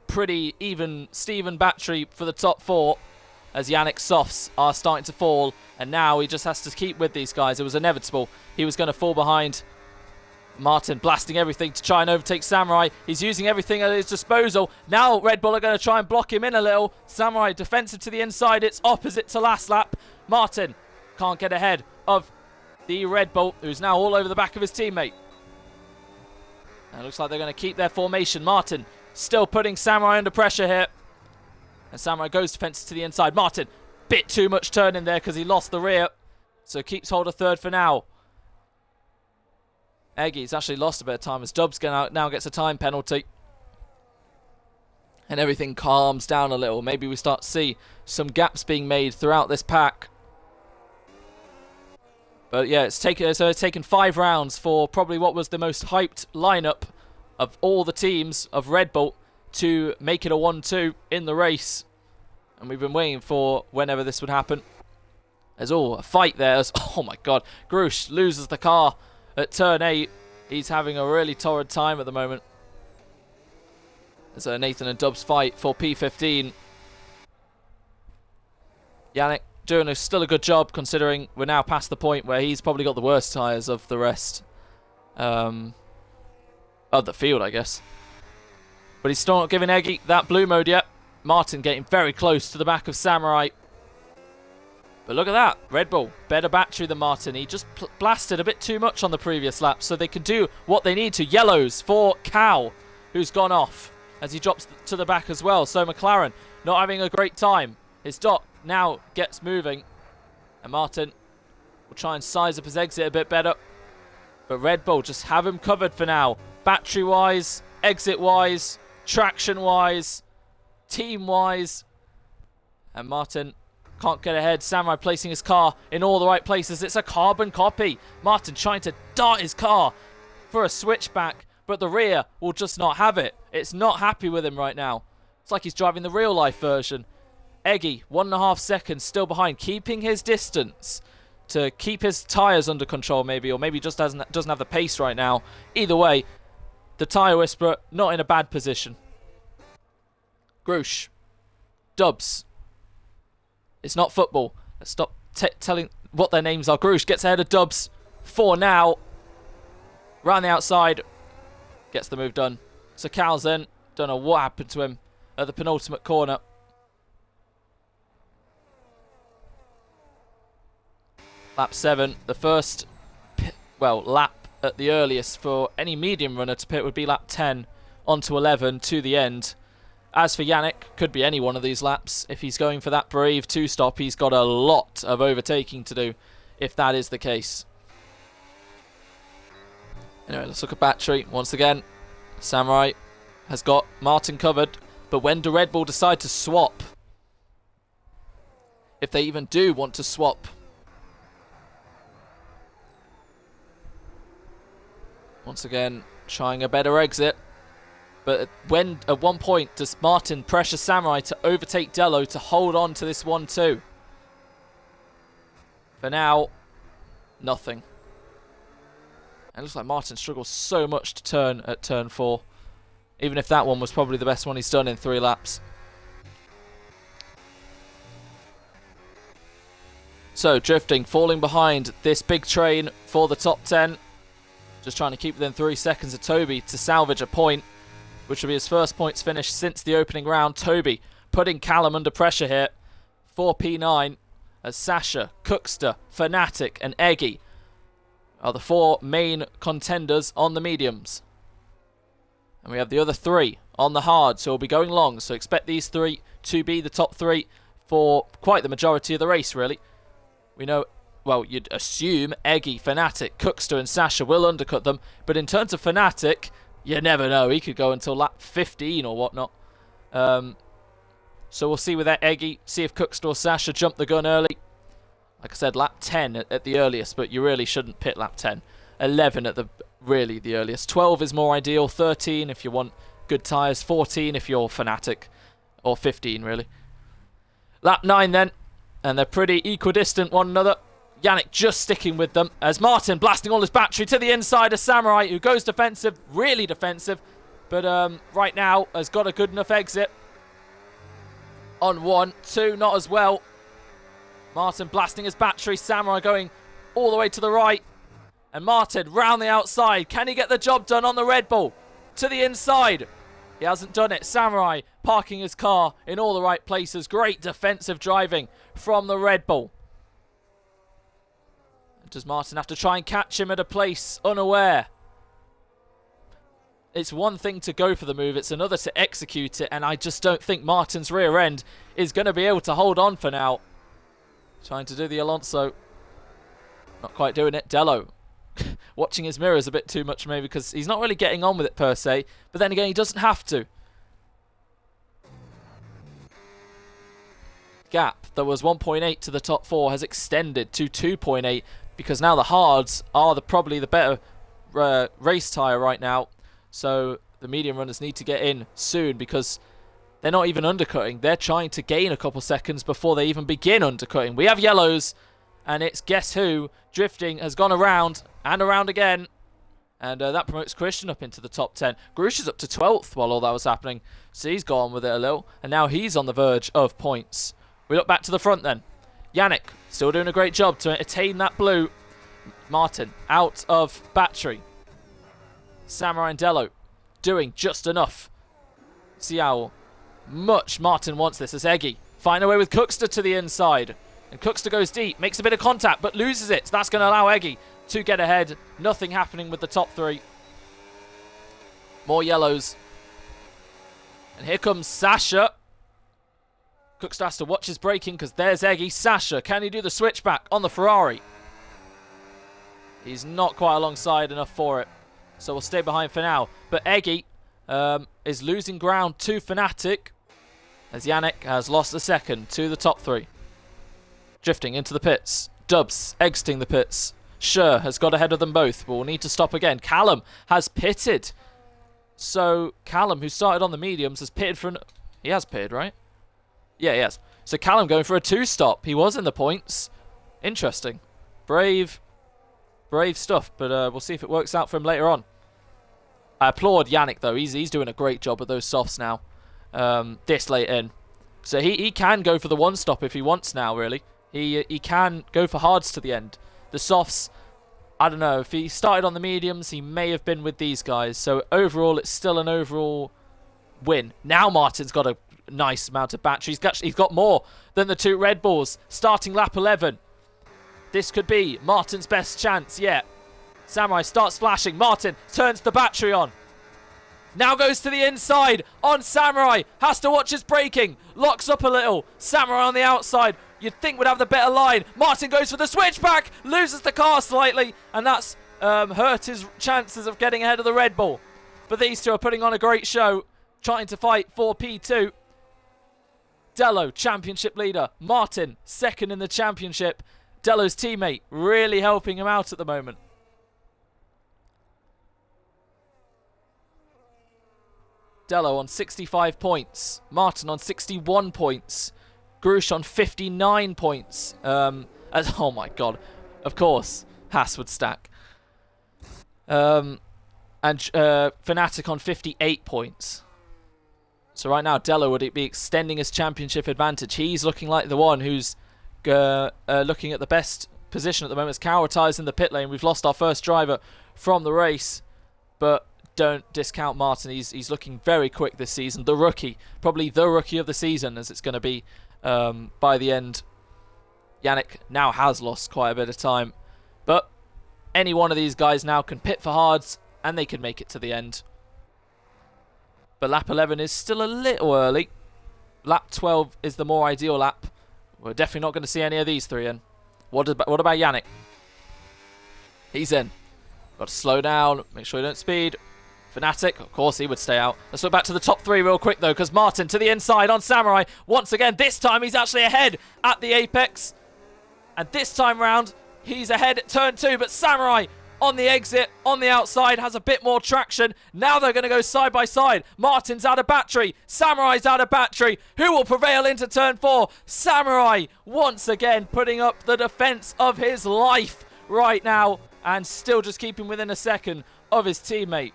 Pretty even Steven battery for the top 4 as Yannick's softs are starting to fall. And now he just has to keep with these guys. It was inevitable. He was going to fall behind. Martin blasting everything to try and overtake Samurai. He's using everything at his disposal. Now Red Bull are going to try and block him in a little. Samurai defensive to the inside. It's opposite to last lap. Martin can't get ahead of the Red Bull, who's now all over the back of his teammate. And it looks like they're going to keep their formation. Martin still putting Samurai under pressure here. And Samurai goes defensive to the inside. Martin, bit too much turning there because he lost the rear. So keeps hold of 3rd for now. Eggy's actually lost a bit of time as Dubs now gets a time penalty. And everything calms down a little. Maybe we start to see some gaps being made throughout this pack. But yeah, it's taken 5 rounds for probably what was the most hyped lineup of all the teams of Red Bull to make it a 1-2 in the race. And we've been waiting for whenever this would happen. There's a fight there. Oh my god. Grush loses the car at turn 8. He's having a really torrid time at the moment. There's a Nathan and Dubs fight for P15. Yannick doing still a good job considering we're now past the point where he's probably got the worst tyres of the rest of the field, I guess. But he's still not giving Eggy that blue mode yet. Martin getting very close to the back of Samurai. But look at that. Red Bull, better battery than Martin. He just blasted a bit too much on the previous lap, so they can do what they need to. Yellows for Cow, who's gone off as he drops to the back as well. So McLaren not having a great time. His dot now gets moving. And Martin will try and size up his exit a bit better. But Red Bull just have him covered for now. Battery-wise, exit-wise, traction-wise, team-wise. And Martin can't get ahead. Samurai placing his car in all the right places. It's a carbon copy. Martin trying to dart his car for a switchback, but the rear will just not have it. It's not happy with him right now. It's like he's driving the real-life version. Eggy, 1.5 seconds still behind, keeping his distance to keep his tyres under control maybe, or maybe just doesn't have the pace right now. Either way, the tyre whisperer not in a bad position. Grush. Dubs. It's not football. Let's stop telling what their names are. Grush gets ahead of Dubs. 4 now. Round the outside. Gets the move done. So Cal's in. Don't know what happened to him at the penultimate corner. Lap 7. The first, lap at the earliest for any medium runner to pit would be lap 10 onto 11 to the end. As for Yannick, could be any one of these laps. If he's going for that brave 2-stop, he's got a lot of overtaking to do if that is the case. Anyway, let's look at battery. Once again, Samurai has got Martin covered. But when do Red Bull decide to swap? If they even do want to swap. Once again, trying a better exit. But when, at one point, does Martin pressure Samurai to overtake Dello to hold on to this 1-2? For now, nothing. And it looks like Martin struggles so much to turn at turn 4. Even if that one was probably the best one he's done in 3 laps. So, drifting, falling behind this big train for the top 10. Just trying to keep within 3 seconds of Toby to salvage a point, which will be his first points finish since the opening round. Toby putting Callum under pressure here for P9 as Sasha, Cookster, Fnatic and Eggy are the 4 main contenders on the mediums. And we have the other 3 on the hard, so we'll be going long. So expect these 3 to be the top 3 for quite the majority of the race, really. We know, well, you'd assume Eggy, Fnatic, Cookster and Sasha will undercut them. But in terms of Fnatic, you never know. He could go until lap 15 or whatnot. So we'll see with that Eggy, see if Cookster or Sasha jump the gun early. Like I said, lap 10 at the earliest, but you really shouldn't pit lap 10. 11 at the earliest. 12 is more ideal. 13 if you want good tyres. 14 if you're Fnatic. Or 15, really. Lap 9 then. And they're pretty equidistant one another. Yannick just sticking with them as Martin blasting all his battery to the inside of Samurai, who goes defensive, really defensive. But right now has got a good enough exit. On 1, 2, not as well. Martin blasting his battery. Samurai going all the way to the right. And Martin round the outside. Can he get the job done on the Red Bull? To the inside. He hasn't done it. Samurai parking his car in all the right places. Great defensive driving from the Red Bull. Does Martin have to try and catch him at a place unaware? It's one thing to go for the move. It's another to execute it. And I just don't think Martin's rear end is going to be able to hold on for now. Trying to do the Alonso. Not quite doing it. Dello. Watching his mirrors a bit too much maybe because he's not really getting on with it per se. But then again, he doesn't have to. Gap that was 1.8 to the top 4 has extended to 2.8 because now the hards are probably the better race tyre right now. So the medium runners need to get in soon because they're not even undercutting. They're trying to gain a couple seconds before they even begin undercutting. We have yellows and it's guess who? Drifting has gone around and around again. And that promotes Christian up into the top 10. Grush is up to 12th while all that was happening. So he's gone with it a little. And now he's on the verge of points. We look back to the front then. Yannick still doing a great job to attain that blue. Martin out of battery. Samurai and Dello doing just enough. See how much Martin wants this as Eggy. Find a way with Cookster to the inside. And Cookster goes deep, makes a bit of contact, but loses it. So that's going to allow Eggy to get ahead. Nothing happening with the top 3. More yellows. And here comes Sasha. Cookster has to watch his braking because there's Eggy. Sasha, can he do the switchback on the Ferrari? He's not quite alongside enough for it. So we'll stay behind for now. But Eggy is losing ground to Fnatic as Yannick has lost a second to the top 3. Drifting into the pits. Dubs exiting the pits. Sher has got ahead of them both, but we'll need to stop again. Callum has pitted. So Callum, who started on the mediums, has pitted for... He has pitted, right? Yeah, he has. So Callum going for a 2-stop. He was in the points. Interesting. Brave stuff, but we'll see if it works out for him later on. I applaud Yannick, though. He's doing a great job with those softs now, this late in. So he can go for the one-stop if he wants now, really. He can go for hards to the end. The softs, I don't know. If he started on the mediums, he may have been with these guys. So overall, it's still an overall win. Now Martin's got a nice amount of battery. He's got more than the 2 Red Bulls. Starting lap 11. This could be Martin's best chance yet. Samurai starts flashing. Martin turns the battery on. Now goes to the inside on Samurai. Has to watch his braking. Locks up a little. Samurai on the outside. You'd think would have the better line. Martin goes for the switchback. Loses the car slightly. And that's hurt his chances of getting ahead of the Red Bull. But these two are putting on a great show. Trying to fight for P2. Dello, championship leader. Martin, second in the championship. Dello's teammate really helping him out at the moment. Dello on 65 points. Martin on 61 points. Grush on 59 points. Oh my god. Of course, Haas would stack. And Fnatic on 58 points. So right now, Dello would be extending his championship advantage. He's looking like the one who's looking at the best position at the moment. As Cower tires in the pit lane. We've lost our first driver from the race. But don't discount Martin. He's looking very quick this season. The rookie. Probably the rookie of the season, as it's going to be by the end. Yannick now has lost quite a bit of time. But any one of these guys now can pit for hards. And they can make it to the end. But lap 11 is still a little early. Lap 12 is the more ideal lap. We're definitely not going to see any of these three in. What about Yannick? He's in. Got to slow down. Make sure you don't speed. Fnatic, of course, he would stay out. Let's look back to the top 3 real quick, though, because Martin to the inside on Samurai. Once again, this time he's actually ahead at the apex. And this time round, he's ahead at turn 2. But Samurai on the exit, on the outside, has a bit more traction. Now they're going to go side by side. Martin's out of battery. Samurai's out of battery. Who will prevail into turn 4? Samurai, once again, putting up the defense of his life right now. And still just keeping within a second of his teammate.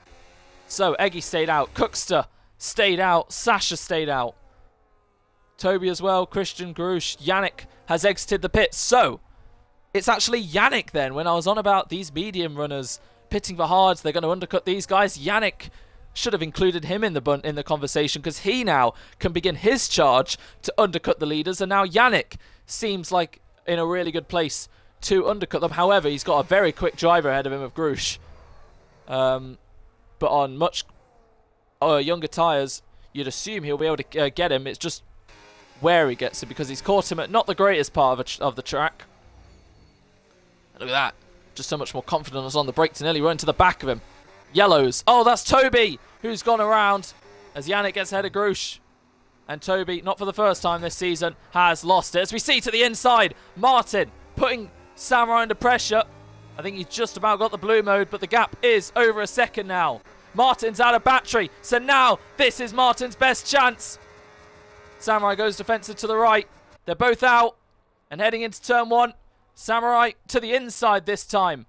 So, Eggy stayed out. Cookster stayed out. Sasha stayed out. Toby as well. Christian, Grush. Yannick has exited the pit. So, it's actually Yannick then. When I was on about these medium runners pitting for hards, they're going to undercut these guys. Yannick should have included him in the conversation, because he now can begin his charge to undercut the leaders. And now Yannick seems like in a really good place to undercut them. However, he's got a very quick driver ahead of him of Grush. But on much younger tyres, you'd assume he'll be able to get him. It's just where he gets it, because he's caught him at not the greatest part of the track. Look at that. Just so much more confidence on the brake to nearly run to the back of him. Yellows. Oh, that's Toby, who's gone around as Yannick gets ahead of Grush. And Toby, not for the first time this season, has lost it. As we see to the inside, Martin putting Samurai under pressure. I think he's just about got the blue mode, but the gap is over a second now. Martin's out of battery, so now this is Martin's best chance. Samurai goes defensive to the right. They're both out and heading into turn 1. Samurai to the inside this time.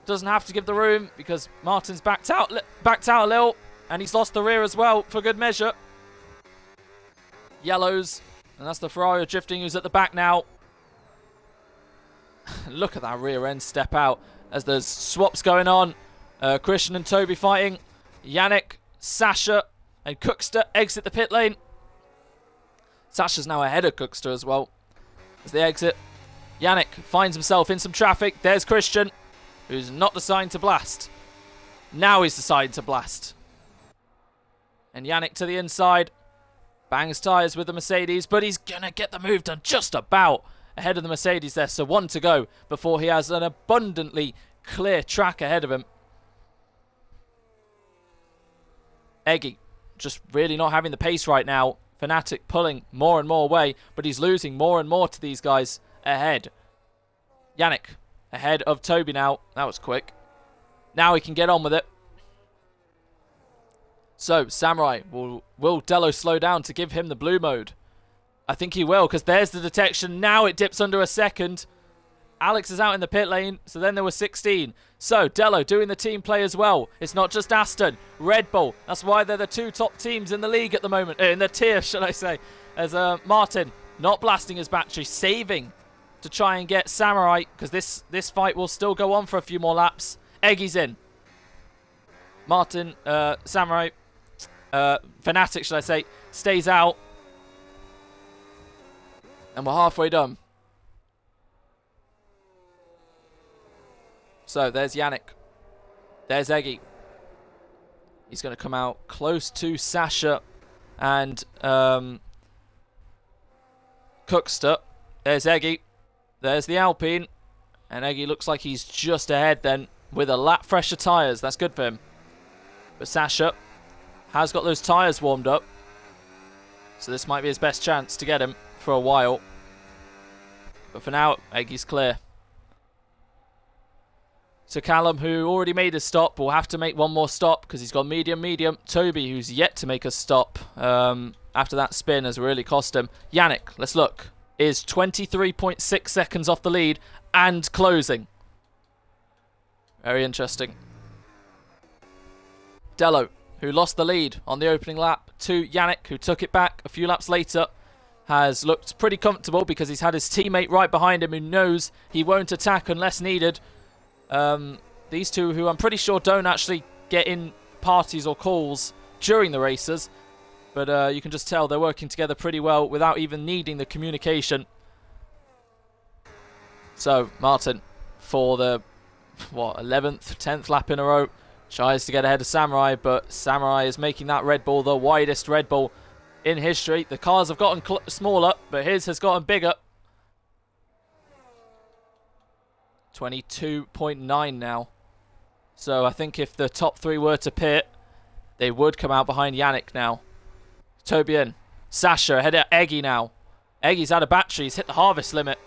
Doesn't have to give the room because Martin's backed out a little, and he's lost the rear as well for good measure. Yellows, and that's the Ferrari drifting who's at the back now. Look at that rear end step out as there's swaps going on. Christian and Toby fighting. Yannick, Sasha, and Cookster exit the pit lane. Sasha's now ahead of Cookster as well as they exit. Yannick finds himself in some traffic. There's Christian, who's not deciding to blast. Now he's deciding to blast. And Yannick to the inside. Bangs tyres with the Mercedes, but he's going to get the move done just about ahead of the Mercedes there. So 1 to go before he has an abundantly clear track ahead of him. Eggy just really not having the pace right now. Fnatic pulling more and more away, but he's losing more and more to these guys ahead. Yannick ahead of Toby now. That was quick. Now he can get on with it. So, Samurai, will Dello slow down to give him the blue mode? I think he will, because there's the detection. Now it dips under a second. Alex is out in the pit lane, so then there were 16. So, Dello doing the team play as well. It's not just Aston, Red Bull. That's why they're the 2 top teams in the league at the moment. In the tier, should I say. As Martin not blasting his battery, saving to try and get Samurai, because this fight will still go on for a few more laps. Eggy's in. Martin, Samurai, Fnatic, should I say, stays out. And we're halfway done. So, there's Yannick. There's Eggy. He's going to come out close to Sasha and Cookster. There's Eggy. There's the Alpine. And Eggy looks like he's just ahead then with a lap fresher tyres. That's good for him. But Sasha has got those tyres warmed up. So this might be his best chance to get him for a while. But for now, Eggy's clear. So Callum, who already made a stop, will have to make one more stop because he's gone medium. Toby, who's yet to make a stop after that spin, has really cost him. Yannick, let's look, is 23.6 seconds off the lead and closing. Very interesting. Dello, who lost the lead on the opening lap to Yannick, who took it back a few laps later, has looked pretty comfortable because he's had his teammate right behind him who knows he won't attack unless needed. These two, who I'm pretty sure don't actually get in parties or calls during the races, but you can just tell they're working together pretty well without even needing the communication. So Martin, for the 11th, 10th lap in a row, tries to get ahead of Samurai, but Samurai is making that Red Bull the widest Red Bull in history. The cars have gotten smaller, but his has gotten bigger. 22.9 now. So I think if the top 3 were to pit, they would come out behind Yannick now. Toby in. Sasha ahead of Eggy now. Eggy's out of battery. He's hit the harvest limit.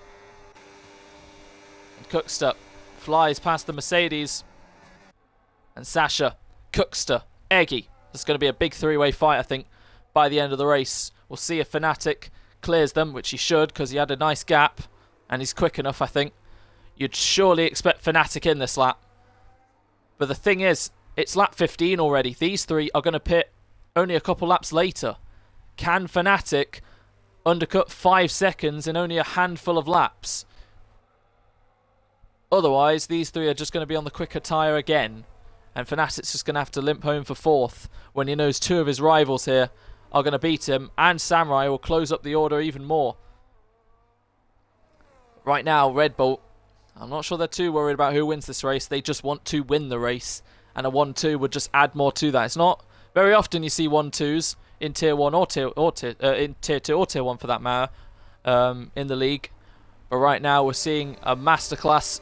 And Cookster flies past the Mercedes. And Sasha, Cookster, Eggy. This is going to be a big 3-way fight, I think, by the end of the race. We'll see if Fnatic clears them, which he should, because he had a nice gap. And he's quick enough, I think. You'd surely expect Fnatic in this lap. But the thing is, it's lap 15 already. These 3 are going to pit only a couple laps later. Can Fnatic undercut 5 seconds in only a handful of laps? Otherwise, these 3 are just going to be on the quicker tyre again. And Fnatic's just going to have to limp home for 4th when he knows 2 of his rivals here are going to beat him. And Samurai will close up the order even more. Right now, Red Bull, I'm not sure they're too worried about who wins this race. They just want to win the race. And a 1-2 would just add more to that. It's not very often you see 1-2s in Tier 1 or in Tier 2 or Tier 1 for that matter in the league. But right now we're seeing a masterclass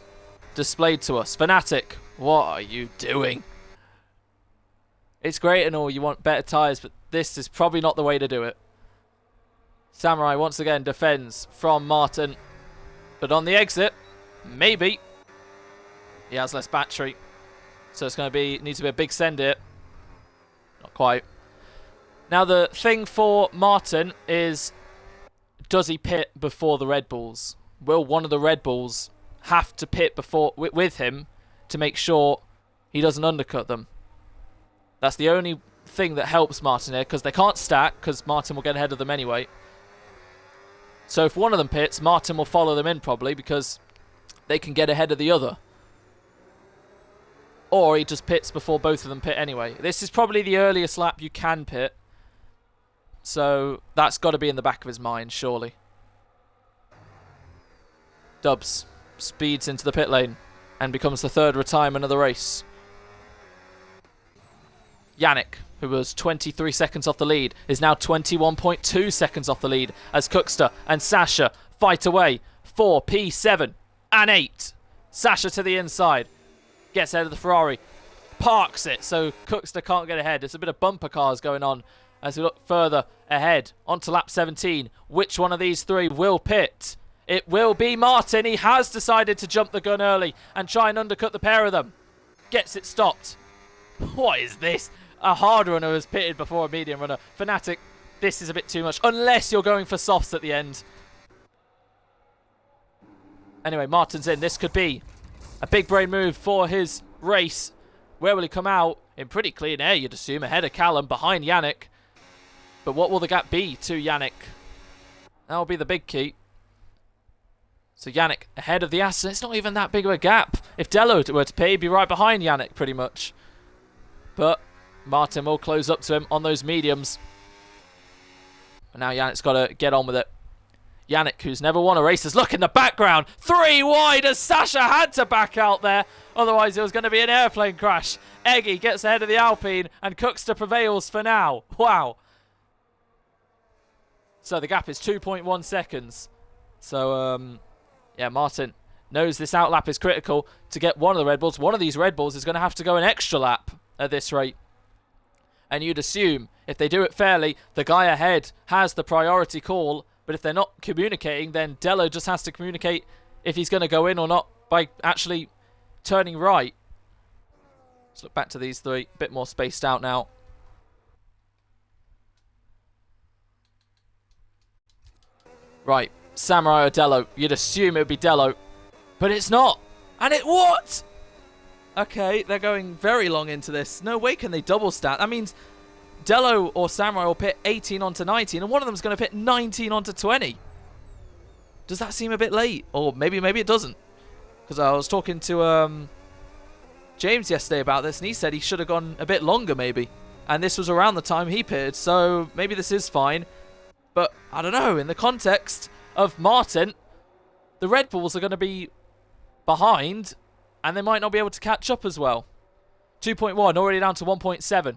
displayed to us. Fnatic, what are you doing? It's great and all, you want better tyres, but this is probably not the way to do it. Samurai once again defends from Martin. But on the exit, maybe. He has less battery. So it's going to need to be a big send here. Not quite. Now the thing for Martin is, does he pit before the Red Bulls? Will one of the Red Bulls have to pit before with him to make sure he doesn't undercut them? That's the only thing that helps Martin here, because they can't stack, because Martin will get ahead of them anyway. So if one of them pits, Martin will follow them in probably, because they can get ahead of the other. Or he just pits before both of them pit anyway. This is probably the earliest lap you can pit. So that's got to be in the back of his mind, surely. Dubs speeds into the pit lane and becomes the 3rd retirement of the race. Yannick, who was 23 seconds off the lead, is now 21.2 seconds off the lead as Cookster and Sasha fight away. 4, P7 and 8. Sasha to the inside. Gets ahead of the Ferrari. Parks it so Cookster can't get ahead. There's a bit of bumper cars going on as we look further ahead. Onto lap 17. Which one of these 3 will pit? It will be Martin. He has decided to jump the gun early and try and undercut the pair of them. Gets it stopped. What is this? A hard runner has pitted before a medium runner. Fnatic, this is a bit too much. Unless you're going for softs at the end. Anyway, Martin's in. This could be a big brain move for his race. Where will he come out? In pretty clean air, you'd assume. Ahead of Callum, behind Yannick. But what will the gap be to Yannick? That will be the big key. So Yannick ahead of the Aston. It's not even that big of a gap. If Dello were to pit, he'd be right behind Yannick pretty much. But Martin will close up to him on those mediums. And now Yannick's got to get on with it. Yannick, who's never won a race, is look in the background. 3 wide as Sasha had to back out there. Otherwise, it was going to be an airplane crash. Eggy gets ahead of the Alpine and Cookster prevails for now. Wow. So the gap is 2.1 seconds. So, yeah, Martin knows this outlap is critical to get one of the Red Bulls. One of these Red Bulls is going to have to go an extra lap at this rate. And you'd assume, if they do it fairly, the guy ahead has the priority call. But if they're not communicating, then Dello just has to communicate if he's going to go in or not by actually turning right. Let's look back to these three. A bit more spaced out now. Right. Samurai or Dello. You'd assume it would be Dello. But it's not. And it what? Okay, they're going very long into this. No way can they double stat. That means Dello or Samurai will pit 18 onto 19, and one of them is going to pit 19 onto 20. Does that seem a bit late? Or maybe it doesn't. Because I was talking to James yesterday about this, and he said he should have gone a bit longer maybe. And this was around the time he pitted, so maybe this is fine. But I don't know, in the context of Martin, the Red Bulls are going to be behind, and they might not be able to catch up as well. 2.1, already down to 1.7.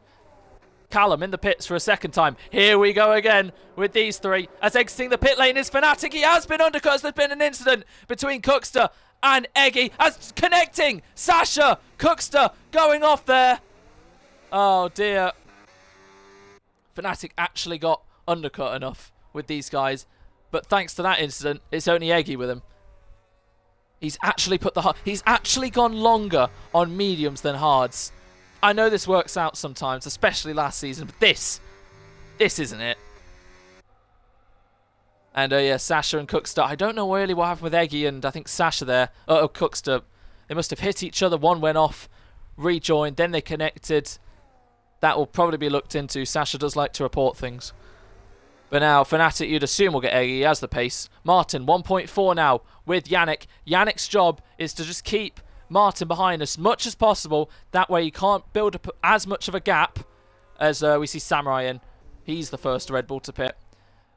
Callum in the pits for a second time. Here we go again with these three. As exiting the pit lane is Fnatic. He has been undercut. There's been an incident between Cookster and Eggy. As connecting. Sasha, Cookster going off there. Oh dear. Fnatic actually got undercut enough with these guys. But thanks to that incident, it's only Eggy with him. He's actually he's actually gone longer on mediums than hards. I know this works out sometimes, especially last season, but this isn't it. And yeah, Sasha and Cookster. I don't know really what happened with Eggy and I think Sasha there. Oh, Cookster. They must have hit each other. One went off, rejoined, then they connected. That will probably be looked into. Sasha does like to report things. But now, Fnatic, you'd assume will get Eggy. He has the pace. Martin, 1.4 now with Yannick. Yannick's job is to just keep Martin behind as much as possible. That way you can't build up as much of a gap as we see Samurai in. He's the first Red Bull to pit.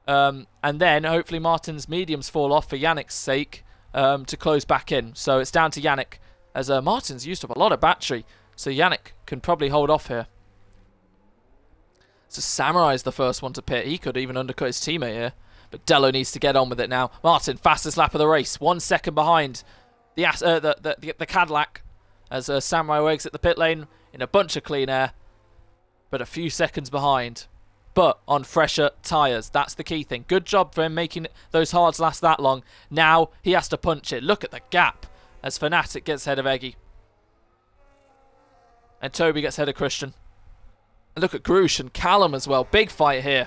And then hopefully Martin's mediums fall off for Yannick's sake to close back in. So it's down to Yannick as Martin's used up a lot of battery. So Yannick can probably hold off here. So Samurai's the first one to pit. He could even undercut his teammate here. But Dello needs to get on with it now. Martin, fastest lap of the race. 1 second behind the Cadillac as Samurai exit the pit lane in a bunch of clean air. But a few seconds behind. But on fresher tyres. That's the key thing. Good job for him making those hards last that long. Now he has to punch it. Look at the gap as Fnatic gets ahead of Eggy. And Toby gets ahead of Christian. And look at Grush and Callum as well. Big fight here.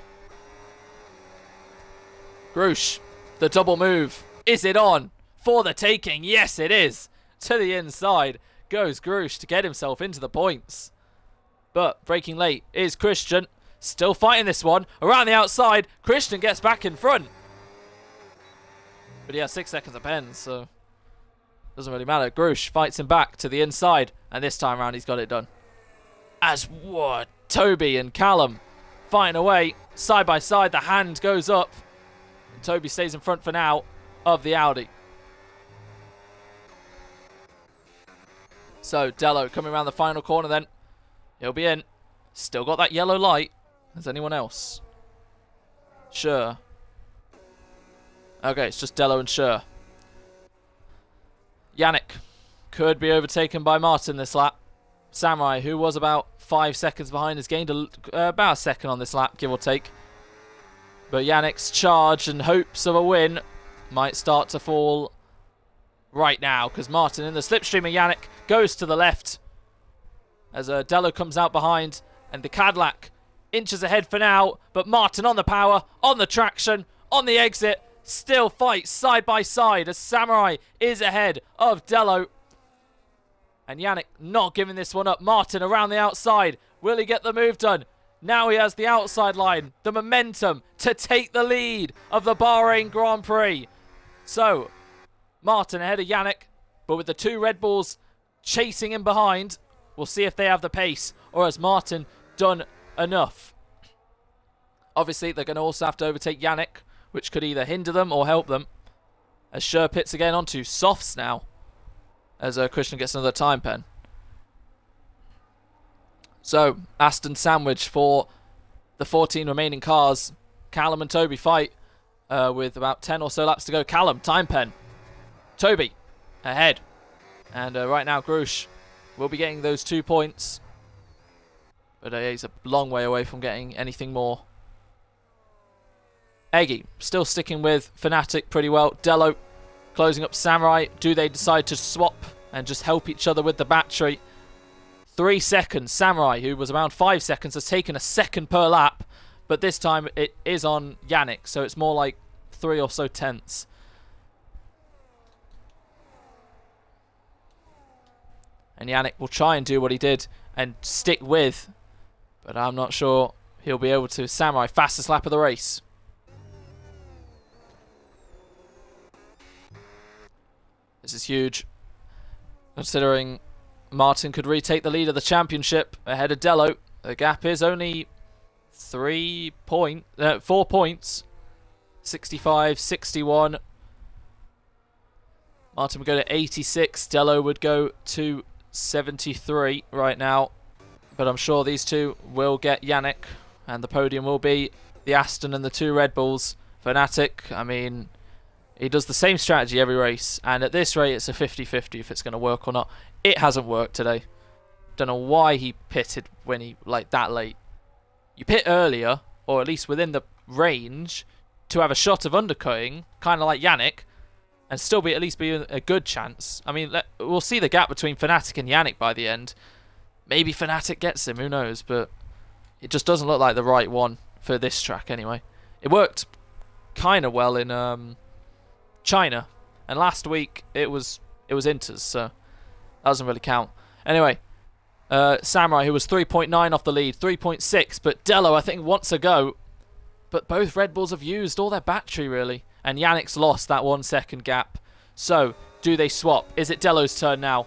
Grush, the double move. Is it on for the taking? Yes, it is. To the inside goes Grush to get himself into the points. But breaking late is Christian. Still fighting this one. Around the outside, Christian gets back in front. But he has 6 seconds of pens, so doesn't really matter. Grush fights him back to the inside. And this time around, he's got it done. As what? Toby and Callum fighting away side by side. The hand goes up. And Toby stays in front for now of the Audi. So Dello coming around the final corner then. He'll be in. Still got that yellow light. Has anyone else? Sure. Okay, it's just Dello and Sure. Yannick could be overtaken by Martin this lap. Samurai, who was about 5 seconds behind, has gained about a second on this lap, give or take. But Yannick's charge and hopes of a win might start to fall right now, because Martin in the slipstream of Yannick goes to the left as Dello comes out behind, and the Cadillac inches ahead for now, but Martin on the power, on the traction, on the exit, still fight side by side as Samurai is ahead of Dello. And Yannick not giving this one up. Martin around the outside. Will he get the move done? Now he has the outside line, the momentum to take the lead of the Bahrain Grand Prix. So, Martin ahead of Yannick, but with the two Red Bulls chasing him behind, we'll see if they have the pace, or has Martin done enough? Obviously, they're going to also have to overtake Yannick, which could either hinder them or help them. As Sher pits again onto softs now, as Christian gets another time pen. So, Aston sandwich for the 14 remaining cars. Callum and Toby fight with about 10 or so laps to go. Callum, time pen. Toby, ahead. And right now, Grush will be getting those 2 points. But he's a long way away from getting anything more. Eggy, still sticking with Fnatic pretty well. Dello, closing up Samurai. Do they decide to swap and just help each other with the battery? 3 seconds. Samurai, who was around 5 seconds, has taken a second per lap. But this time it is on Yannick, so it's more like 3 or so tenths. And Yannick will try and do what he did and stick with. But I'm not sure he'll be able to. Samurai, fastest lap of the race. This is huge, considering Martin could retake the lead of the championship ahead of Dello. The gap is only 4 points. 65, 61. Martin would go to 86. Dello would go to 73 right now. But I'm sure these two will get Yannick. And the podium will be the Aston and the 2 Red Bulls. Fnatic, I mean, he does the same strategy every race. And at this rate, it's a 50-50 if it's going to work or not. It hasn't worked today. Don't know why he pitted when he, like, that late. You pit earlier, or at least within the range, to have a shot of undercutting, kind of like Yannick, and still at least be a good chance. I mean, we'll see the gap between Fnatic and Yannick by the end. Maybe Fnatic gets him, who knows, but it just doesn't look like the right one for this track anyway. It worked kind of well in China, and last week it was Inters, so that doesn't really count. Anyway, Samurai, who was 3.9 off the lead, 3.6, but Dello, I think, wants a go. But both Red Bulls have used all their battery, really. And Yannick's lost that 1 second gap. So, do they swap? Is it Dello's turn now?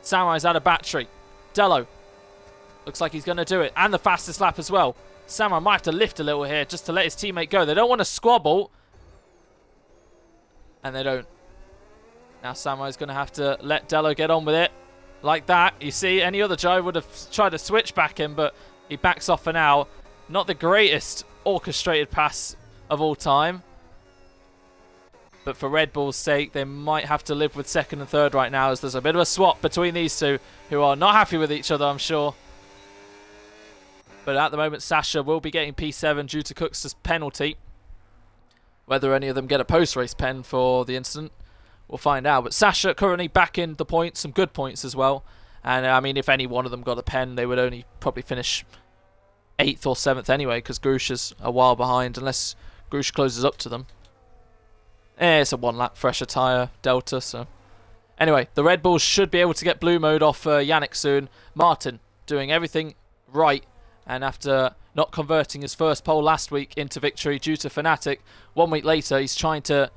Samurai's out of battery. Dello. Looks like he's going to do it. And the fastest lap as well. Samurai might have to lift a little here just to let his teammate go. They don't want to squabble. And they don't. Now Samurai's going to have to let Dello get on with it. Like that. You see, any other driver would have tried to switch back him, but he backs off for now. Not the greatest orchestrated pass of all time. But for Red Bull's sake, they might have to live with second and third right now, as there's a bit of a swap between these two, who are not happy with each other, I'm sure. But at the moment, Sasha will be getting P7 due to Cook's penalty. Whether any of them get a post-race pen for the incident, we'll find out. But Sasha currently back in the points, some good points as well. And I mean, if any one of them got a pen, they would only probably finish 8th or 7th anyway, because Grush is a while behind, unless Grush closes up to them. It's a 1 lap fresher tyre delta, so... Anyway, the Red Bulls should be able to get blue mode off Yannick soon. Martin doing everything right, and after not converting his first pole last week into victory due to Fnatic, 1 week later he's trying to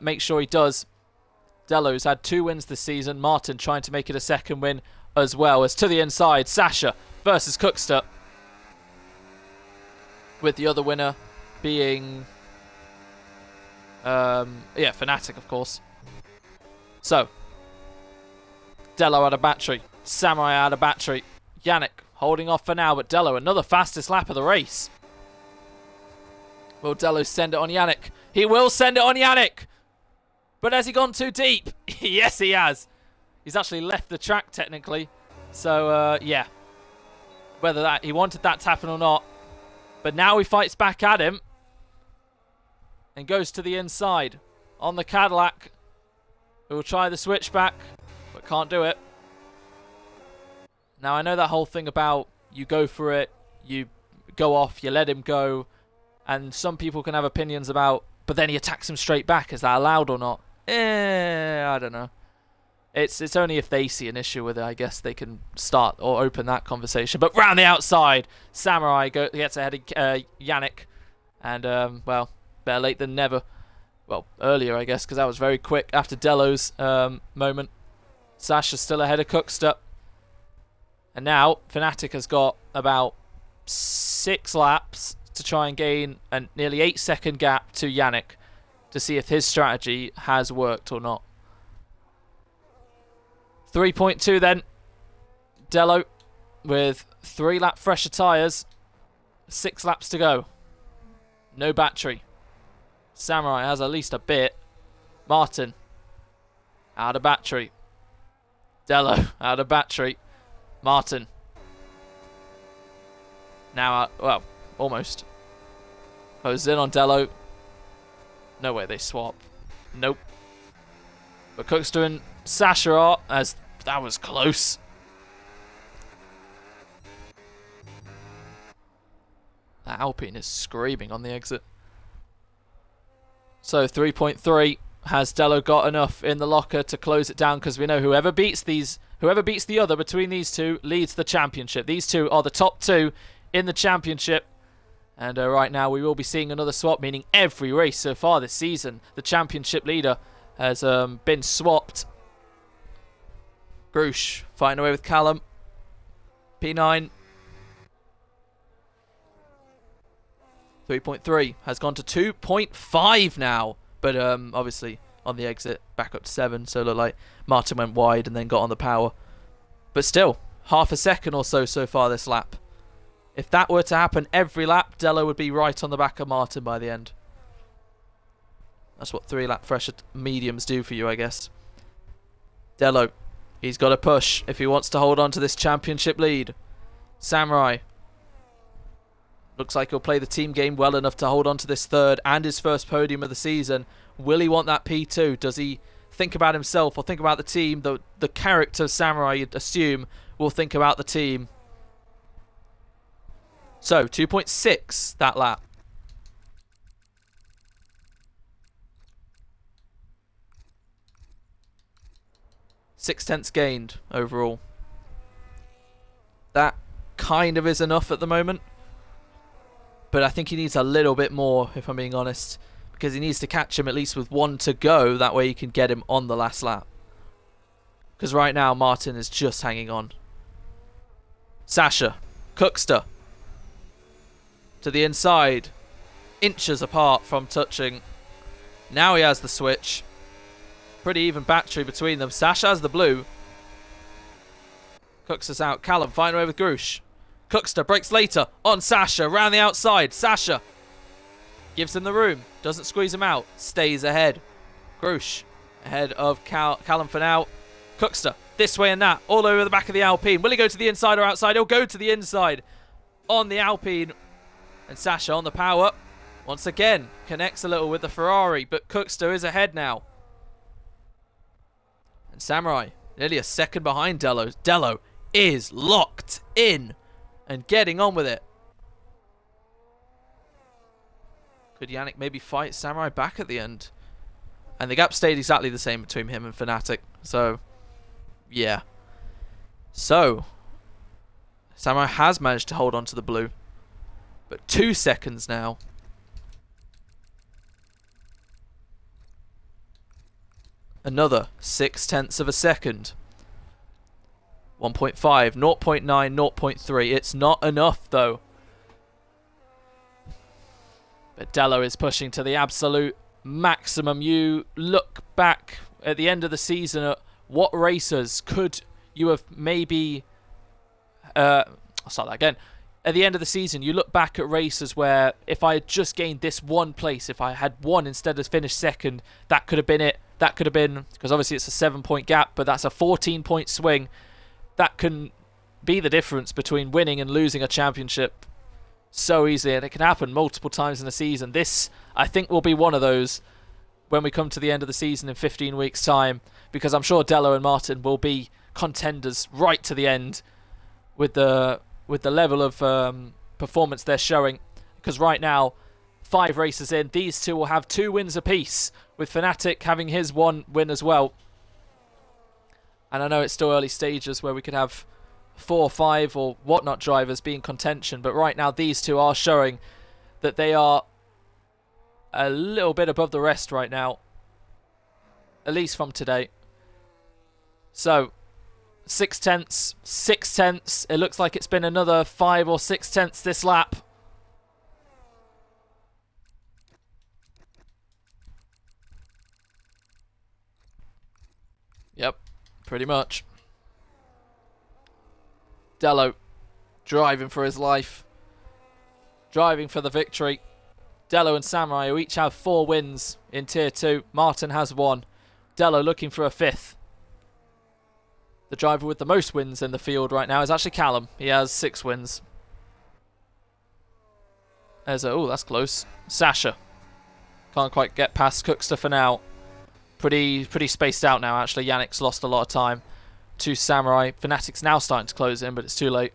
make sure he does. Dello's had 2 wins this season. Martin trying to make it a second win as well. As to the inside, Sasha versus Cookster, with the other winner being... yeah, Fnatic, of course. So, Dello out of battery. Samurai out of battery. Yannick holding off for now, but Dello, another fastest lap of the race. Will Dello send it on Yannick? He will send it on Yannick! But has he gone too deep? Yes, he has. He's actually left the track, technically. So, yeah. Whether he wanted that to happen or not. But now he fights back at him. And goes to the inside on the Cadillac. Who will try the switchback, but can't do it. Now, I know that whole thing about you go for it, you go off, you let him go, and some people can have opinions about but then he attacks him straight back. Is that allowed or not? I don't know. It's only if they see an issue with it, I guess they can start or open that conversation. But round the outside, Samurai gets ahead of Yannick. And, well, better late than never. Well, earlier, I guess, because that was very quick after Delo's moment. Sasha's still ahead of Cookster. And now, Fnatic has got about 6 laps to try and gain a nearly 8-second gap to Yannick to see if his strategy has worked or not. 3.2 then. Delo with 3 lap fresher tyres. 6 laps to go. No battery. Samurai has at least a bit. Martin. Out of battery. Delo out of battery. Martin. Now out, well, almost. Closes in on Delo. No way they swap. Nope. But Cookster and Sasha are, as that was close. That Alpine is screaming on the exit. So 3.3, has Delo got enough in the locker to close it down? Because we know whoever beats the other between these two leads the championship. These two are the top 2 in the championship. And right now we will be seeing another swap, meaning every race so far this season, the championship leader has been swapped. Grush fighting away with Callum. P9. 3.3 has gone to 2.5 now. But obviously on the exit back up to 7. So it looked like Martin went wide and then got on the power. But still, half a second or so far this lap. If that were to happen every lap, Delo would be right on the back of Martin by the end. That's what 3 lap fresher mediums do for you, I guess. Delo, he's got to push if he wants to hold on to this championship lead. Samurai. Looks like he'll play the team game well enough to hold on to this 3rd and his first podium of the season. Will he want that P2? Does he think about himself or think about the team? The character Samurai, you'd assume, will think about the team. So, 2.6 that lap. Six tenths gained overall. That kind of is enough at the moment. But I think he needs a little bit more, if I'm being honest. Because he needs to catch him at least with 1 to go. That way he can get him on the last lap. Because right now, Martin is just hanging on. Sasha. Cookster. To the inside. Inches apart from touching. Now he has the switch. Pretty even battery between them. Sasha has the blue. Cookster's out. Callum fighting away with Grush. Cookster breaks later on Sasha. Round the outside. Sasha gives him the room. Doesn't squeeze him out. Stays ahead. Grush ahead of Callum for now. Cookster this way and that. All over the back of the Alpine. Will he go to the inside or outside? He'll go to the inside on the Alpine. And Sasha on the power. Once again, connects a little with the Ferrari. But Cookster is ahead now. And Samurai nearly a second behind Delo. Delo is locked in. And getting on with it. Could Yannick maybe fight Samurai back at the end? And the gap stayed exactly the same between him and Fnatic. So, yeah. So, Samurai has managed to hold on to the blue. But 2 seconds now. Another 0.6 of a second. 1.5, 0.9, 0.3. It's not enough, though. But Delo is pushing to the absolute maximum. You look back at the end of the season at what racers could you have maybe... I'll start that again. At the end of the season, you look back at races where if I had just gained this 1 place, if I had 1 instead of finished second, that could have been it. That could have been, because obviously it's a 7-point gap, but that's a 14-point swing. That can be the difference between winning and losing a championship so easily, and it can happen multiple times in a season. This, I think, will be one of those when we come to the end of the season in 15 weeks' time, because I'm sure Delo and Martin will be contenders right to the end with the level of performance they're showing. Because right now, 5 races in. These two will have 2 wins apiece, with Fnatic having his 1 win as well. And I know it's still early stages where we could have 4 or 5 or whatnot drivers be in contention, but right now these two are showing that they are a little bit above the rest right now, at least from today. So 6 tenths, 6 tenths. It looks like it's been another 5 or 6 tenths this lap. Yep, pretty much. Dello driving for his life, driving for the victory. Dello and Samurai, who each have 4 wins in Tier 2. Martin has 1. Dello looking for a 5th. The driver with the most wins in the field right now is actually Callum. He has 6 wins. There's a... oh, that's close. Sasha. Can't quite get past Cookster for now. Pretty spaced out now, actually. Yannick's lost a lot of time to Samurai. Fnatic's now starting to close in, but it's too late.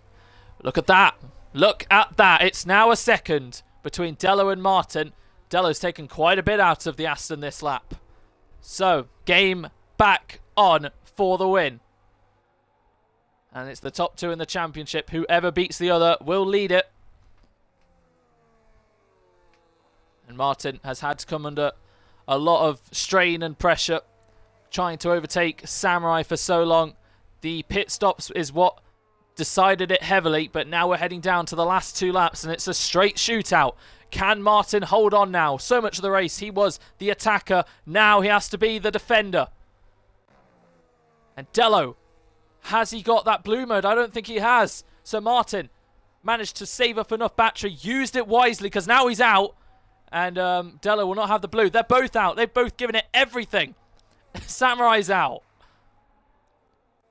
Look at that. Look at that. It's now a second between Dello and Martin. Dello's taken quite a bit out of the Aston this lap. So, game back on for the win. And it's the top 2 in the championship. Whoever beats the other will lead it. And Martin has had to come under a lot of strain and pressure, trying to overtake Samurai for so long. The pit stops is what decided it heavily, but now we're heading down to the last 2 laps, and it's a straight shootout. Can Martin hold on now? So much of the race, he was the attacker. Now he has to be the defender. And Dello, has he got that blue mode? I don't think he has. So Martin managed to save up enough battery, used it wisely, because now he's out. And Dello will not have the blue. They're both out. They've both given it everything. Samurai's out.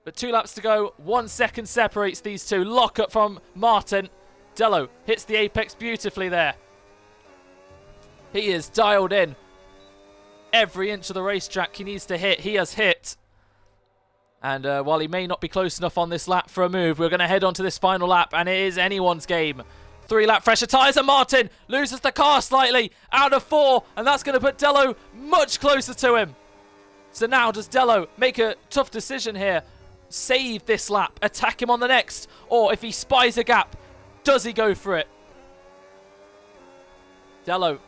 But 2 laps to go. 1 second separates these two. Lock up from Martin. Dello hits the apex beautifully there. He is dialed in. Every inch of the racetrack he needs to hit, he has hit. And while he may not be close enough on this lap for a move, we're going to head on to this final lap, and it is anyone's game. 3-lap fresher tyres, and Martin loses the car slightly out of 4, and that's going to put Dello much closer to him. So now does Dello make a tough decision here? Save this lap, attack him on the next, or if he spies a gap, does he go for it? Dello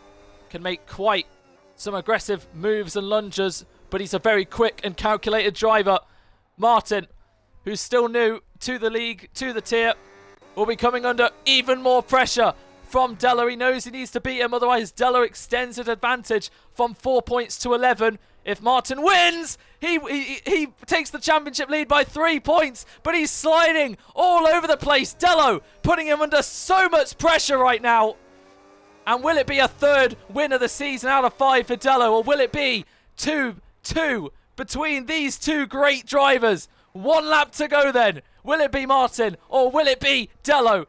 can make quite some aggressive moves and lunges, but he's a very quick and calculated driver. Martin, who's still new to the league, to the tier, will be coming under even more pressure from Dello. He knows he needs to beat him, otherwise Dello extends his advantage from 4 points to 11. If Martin wins, he takes the championship lead by 3 points, but he's sliding all over the place. Dello putting him under so much pressure right now. And will it be a 3rd win of the season out of 5 for Dello, or will it be 2-2 between these 2 great drivers? 1 lap to go then. Will it be Martin, or will it be Dello?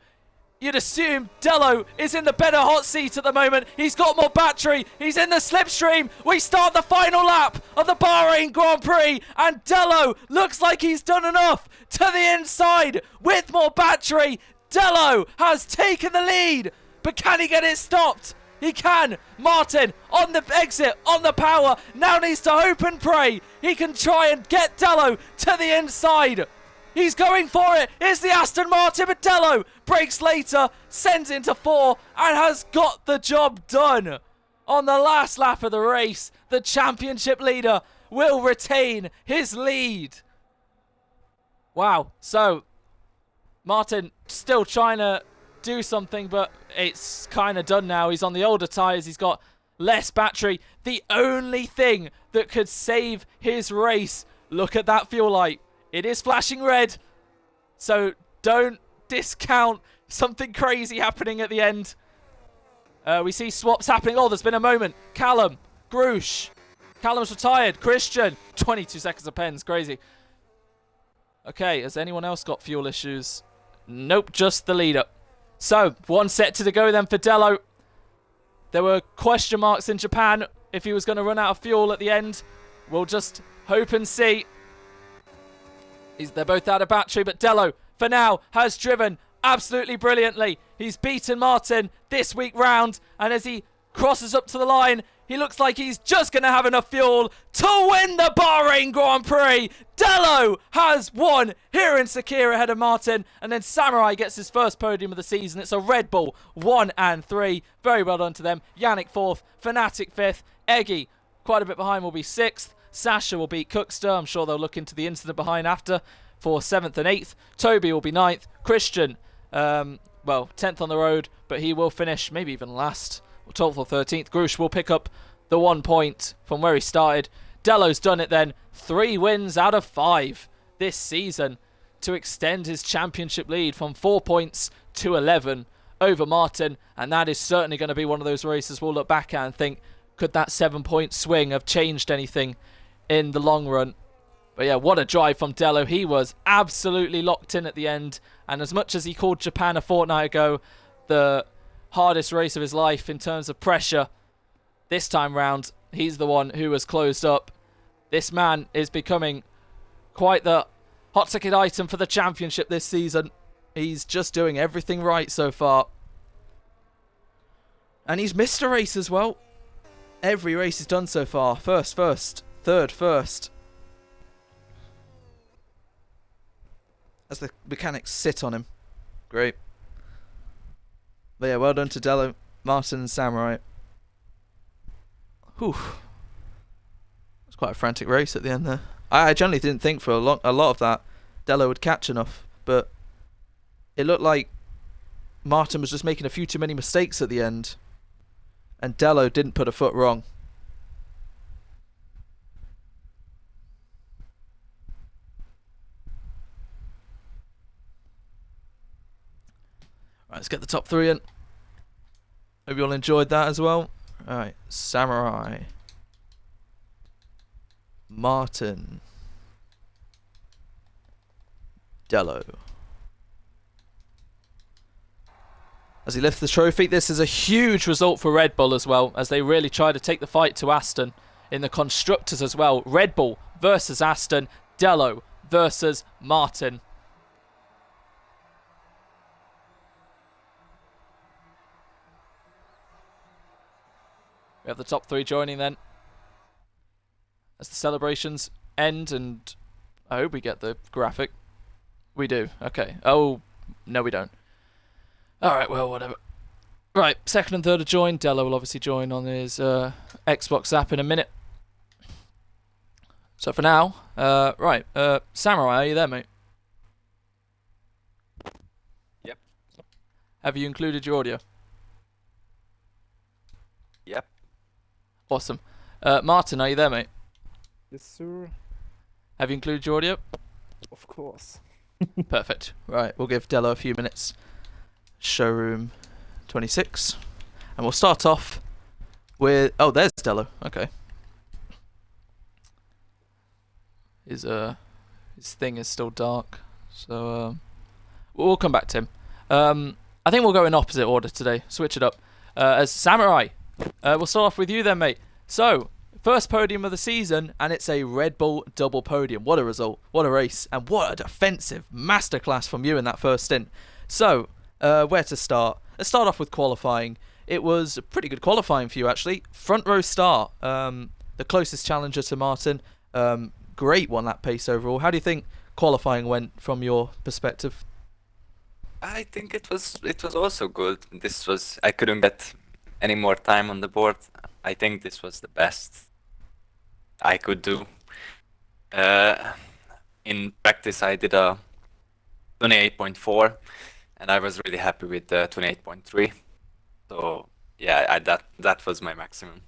You'd assume Dello is in the better hot seat at the moment. He's got more battery. He's in the slipstream. We start the final lap of the Bahrain Grand Prix, and Dello looks like he's done enough to the inside with more battery. Dello has taken the lead, but can he get it stopped? He can. Martin on the exit, on the power, now needs to hope and pray he can try and get Dello to the inside. He's going for it. Here's the Aston Martin, but Dello breaks later, sends it into 4, and has got the job done. On the last lap of the race, the championship leader will retain his lead. Wow. So, Martin still trying to do something, but it's kind of done now. He's on the older tyres. He's got less battery. The only thing that could save his race, look at that fuel light. It is flashing red, so don't discount something crazy happening at the end. We see swaps happening. Oh, there's been a moment. Callum, Grush. Callum's retired. Christian, 22 seconds of pens. Crazy. Okay, has anyone else got fuel issues? Nope, just the leader. So, 1 set to go then for Dello. There were question marks in Japan if he was going to run out of fuel at the end. We'll just hope and see. They're both out of battery, but Dello, for now, has driven absolutely brilliantly. He's beaten Martin this week round, and as he crosses up to the line. He looks like he's just going to have enough fuel to win the Bahrain Grand Prix. Dello has won here in Sakir ahead of Martin. And then Samurai gets his first podium of the season. It's a Red Bull 1 and 3. Very well done to them. Yannick 4th, Fnatic 5th, Eggy quite a bit behind will be 6th. Sasha will beat Cookster. I'm sure they'll look into the incident behind after for 7th and 8th. Toby will be 9th. Christian, 10th on the road, but he will finish maybe even last. 12th or 13th. Grush will pick up the 1 point from where he started. Dello's done it then. 3 wins out of 5 this season to extend his championship lead from 4 points to 11 over Martin. And that is certainly going to be one of those races we'll look back at and think, could that 7-point swing have changed anything in the long run? But yeah, what a drive from Dello. He was absolutely locked in at the end. And as much as he called Japan a fortnight ago the hardest race of his life in terms of pressure, this time round, he's the one who was closed up. This man is becoming quite the hot ticket item for the championship this season. He's just doing everything right so far. And he's missed a race as well. Every race he's done so far. First, third, first. As the mechanics sit on him. Great. But yeah, well done to Dello, Martin and Samurai. Whew. It's quite a frantic race at the end there. I generally didn't think for a lot of that Dello would catch enough, but it looked like Martin was just making a few too many mistakes at the end, and Dello didn't put a foot wrong. Right, let's get the top 3 in. Hope you all enjoyed that as well. Alright, Samurai, Martin, Dello. As he lifts the trophy, this is a huge result for Red Bull as well, as they really try to take the fight to Aston in the constructors as well. Red Bull versus Aston, Dello versus Martin. We have the top 3 joining then as the celebrations end, and I hope we get the graphic. We do. Okay. Oh, no we don't. Alright, well, whatever. Right, 2nd and 3rd are joined. Dello will obviously join on his Xbox app in a minute. So for now, Samurai, are you there, mate? Yep. Have you included your audio? Yep. Awesome. Martin, are you there, mate? Yes, sir. Have you included your audio? Of course. Perfect. Right, we'll give Dello a few minutes. Showroom 26. And we'll start off with... Oh, there's Dello. Okay. His thing is still dark. So, we'll come back to him. I think we'll go in opposite order today. Switch it up. As Samurai, we'll start off with you then, mate. So, first podium of the season, and it's a Red Bull double podium. What a result. What a race. And what a defensive masterclass from you in that first stint. So, where to start? Let's start off with qualifying. It was a pretty good qualifying for you, actually. Front row start. The closest challenger to Martin. Great one-lap pace overall. How do you think qualifying went from your perspective? I think it was also good. I couldn't get any more time on the board. I think this was the best I could do. In practice, I did a 28.4, and I was really happy with the 28.3. So yeah, that was my maximum.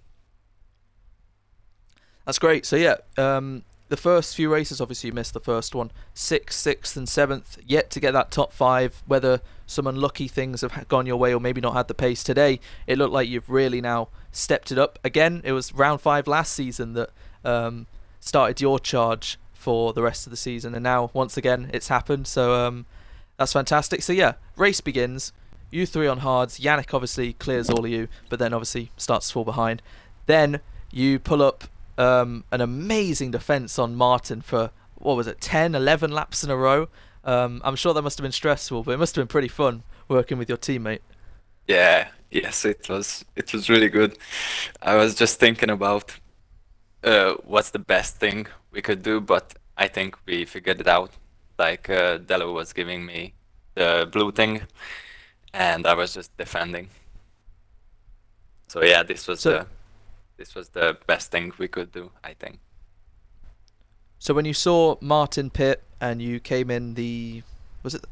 That's great. So yeah, the first few races, obviously you missed the first one. 6th, 6th and 7th, yet to get that top 5. Whether some unlucky things have gone your way or maybe not had the pace today, it looked like you've really now stepped it up. Again, it was round 5 last season that started your charge for the rest of the season, and now once again it's happened. So that's fantastic. So yeah, race begins. You 3 on hards. Yannick obviously clears all of you, but then obviously starts to fall behind. Then you pull up an amazing defense on Martin for, what was it, 10, 11 laps in a row. I'm sure that must have been stressful, but it must have been pretty fun working with your teammate. Yeah, yes, it was really good. I was just thinking about what's the best thing we could do, but I think we figured it out. Like Delo was giving me the blue thing, and I was just defending. So yeah, So this was the best thing we could do, I think. so when you saw Martin pit and you came in the was it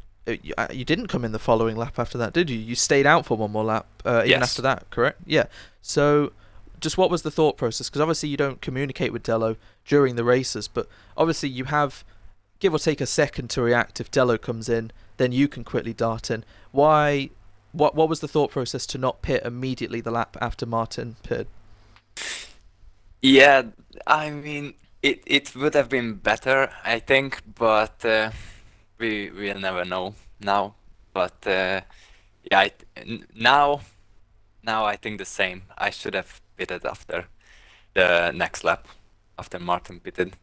you didn't come in the following lap after that, did you? You stayed out for one more lap even Yes. after that, correct? Yeah. So just what was the thought process? Because obviously you don't communicate with Dello during the races, but obviously you have give or take a second to react if Dello comes in, then you can quickly dart in. Why? What was the thought process to not pit immediately the lap after Martin pitted? Yeah, I mean, it would have been better, I think, but we'll never know now. But yeah, now I think the same. I should have pitted after the next lap, after Martin pitted.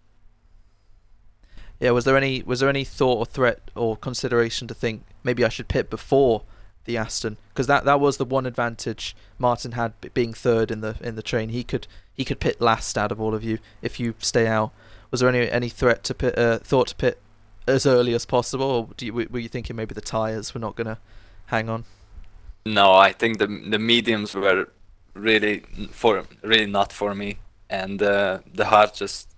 Yeah, was there any thought or threat or consideration to think maybe I should pit before the Aston? Because that was the one advantage Martin had being third in the train. He could pit last out of all of you if you stay out. Was there any threat to pit thought to pit as early as possible, or were you thinking maybe the tyres were not gonna hang on? No, I think the mediums were really not for me, and the hard just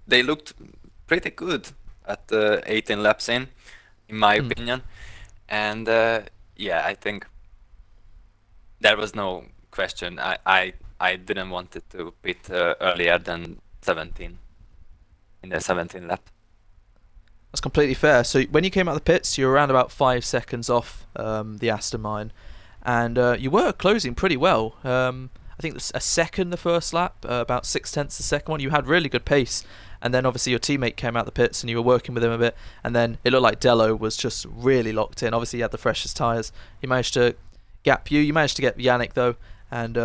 they looked pretty good at 18 laps in my Hmm. opinion, and yeah, I think there was no question. I didn't want it to pit earlier than 17 in the 17 lap. That's completely fair. So when you came out of the pits, you were around about 5 seconds off the Aston Martin, and you were closing pretty well. I think a second the first lap, about 6/10 the second one. You had really good pace, and then obviously your teammate came out the pits and you were working with him a bit, and then it looked like Dello was just really locked in. Obviously, he had the freshest tyres. He managed to gap you. You managed to get Yannick though, and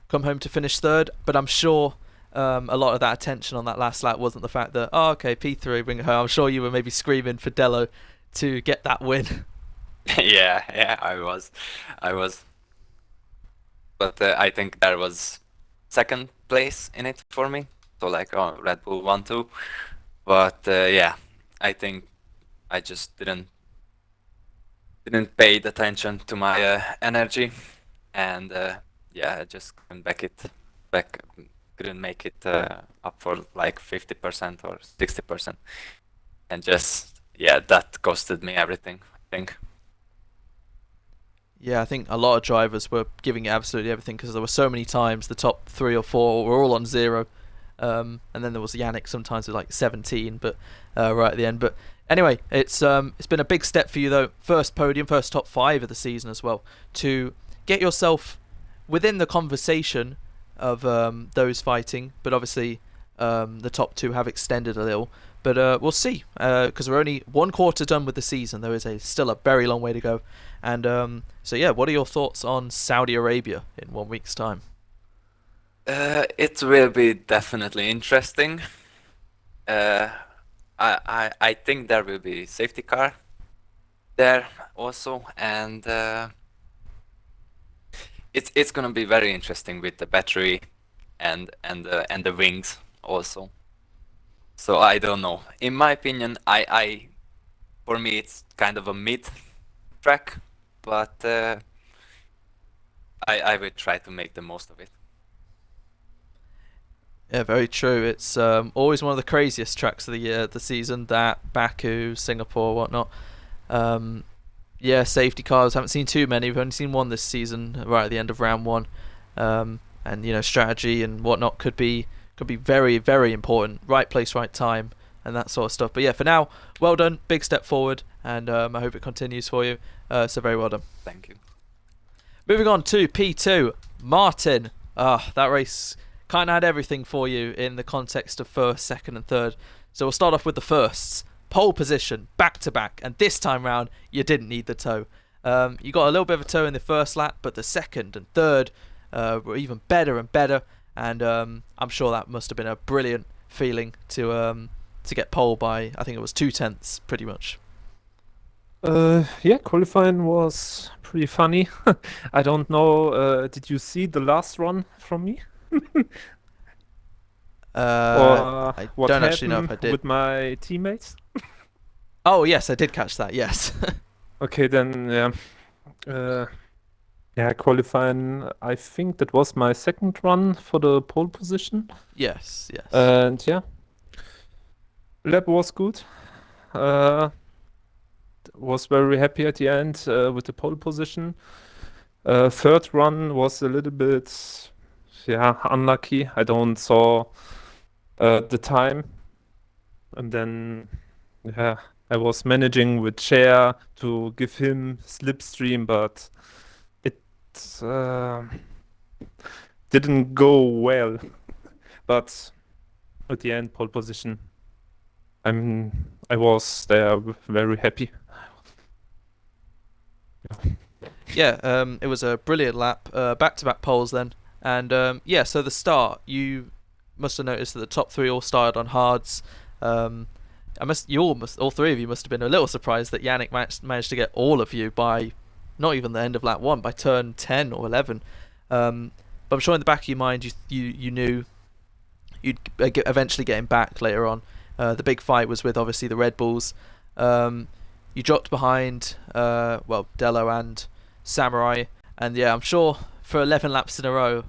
come home to finish third. But I'm sure a lot of that attention on that last lap wasn't the fact that okay P3 bring it home. I'm sure you were maybe screaming for Dello to get that win. Yeah, yeah, I was, but I think there was second place in it for me. So like, oh, Red Bull 1-2, but yeah, I think I just didn't pay the attention to my energy, and yeah, I just back couldn't make it up for like 50% or 60%, and just yeah, that costed me everything, I think. Yeah, I think a lot of drivers were giving it absolutely everything because there were so many times the top three or four were all on zero, and then there was Yannick sometimes with like 17, but right at the end. But anyway, it's been a big step for you though. First podium, first top five of the season as well. To get yourself within the conversation of those fighting, but obviously the top two have extended a little. But we'll see, because we're only one quarter done with the season. There is still a very long way to go. And so yeah, what are your thoughts on Saudi Arabia in 1 week's time? It will be definitely interesting. Uh, I think there will be safety car there also, and it's gonna be very interesting with the battery and the wings also. So I don't know. In my opinion, I for me it's kind of a mid track, but I will try to make the most of it. Yeah, very true. It's always one of the craziest tracks of the year, the season. That Baku, Singapore, whatnot. Um, yeah, safety cars. Haven't seen too many. We've only seen one this season, right at the end of round one. And you know, strategy and whatnot could be very very important. Right place, right time, and that sort of stuff. But yeah, for now, well done. Big step forward, and I hope it continues for you. So very well done. Thank you. Moving on to P2, Martin. That race kind of had everything for you in the context of first, second, and third. So we'll start off with the firsts. Pole position, back to back, and this time round, you didn't need the toe. You got a little bit of a toe in the first lap, but the second and third were even better and better. And I'm sure that must have been a brilliant feeling to get pole by, I think it was 2/10, pretty much. Yeah, qualifying was pretty funny. I don't know, did you see the last run from me? Or I what don't actually know if I happened did. with my teammates? Oh yes, I did catch that. Yes. Okay, then yeah. Yeah, qualifying, I think that was my second run for the pole position. Yes. Yes. And yeah, lap was good. Uh, was very happy at the end with the pole position. Third run was a little bit, yeah, unlucky. I don't saw the time, and then yeah, I was managing with Chair to give him slipstream, but it uh, didn't go well. But at the end, pole position. I was there very happy. Yeah. It was a brilliant lap. Back-to-back poles then, and yeah. So the start, you must have noticed that the top three all started on hards. All three of you must have been a little surprised that Yannick managed to get all of you by not even the end of lap one, by turn 10 or 11. But I'm sure in the back of your mind you knew you'd eventually get him back later on. The big fight was with obviously the Red Bulls. You dropped behind Dello and Samurai, and yeah, I'm sure for 11 laps in a row,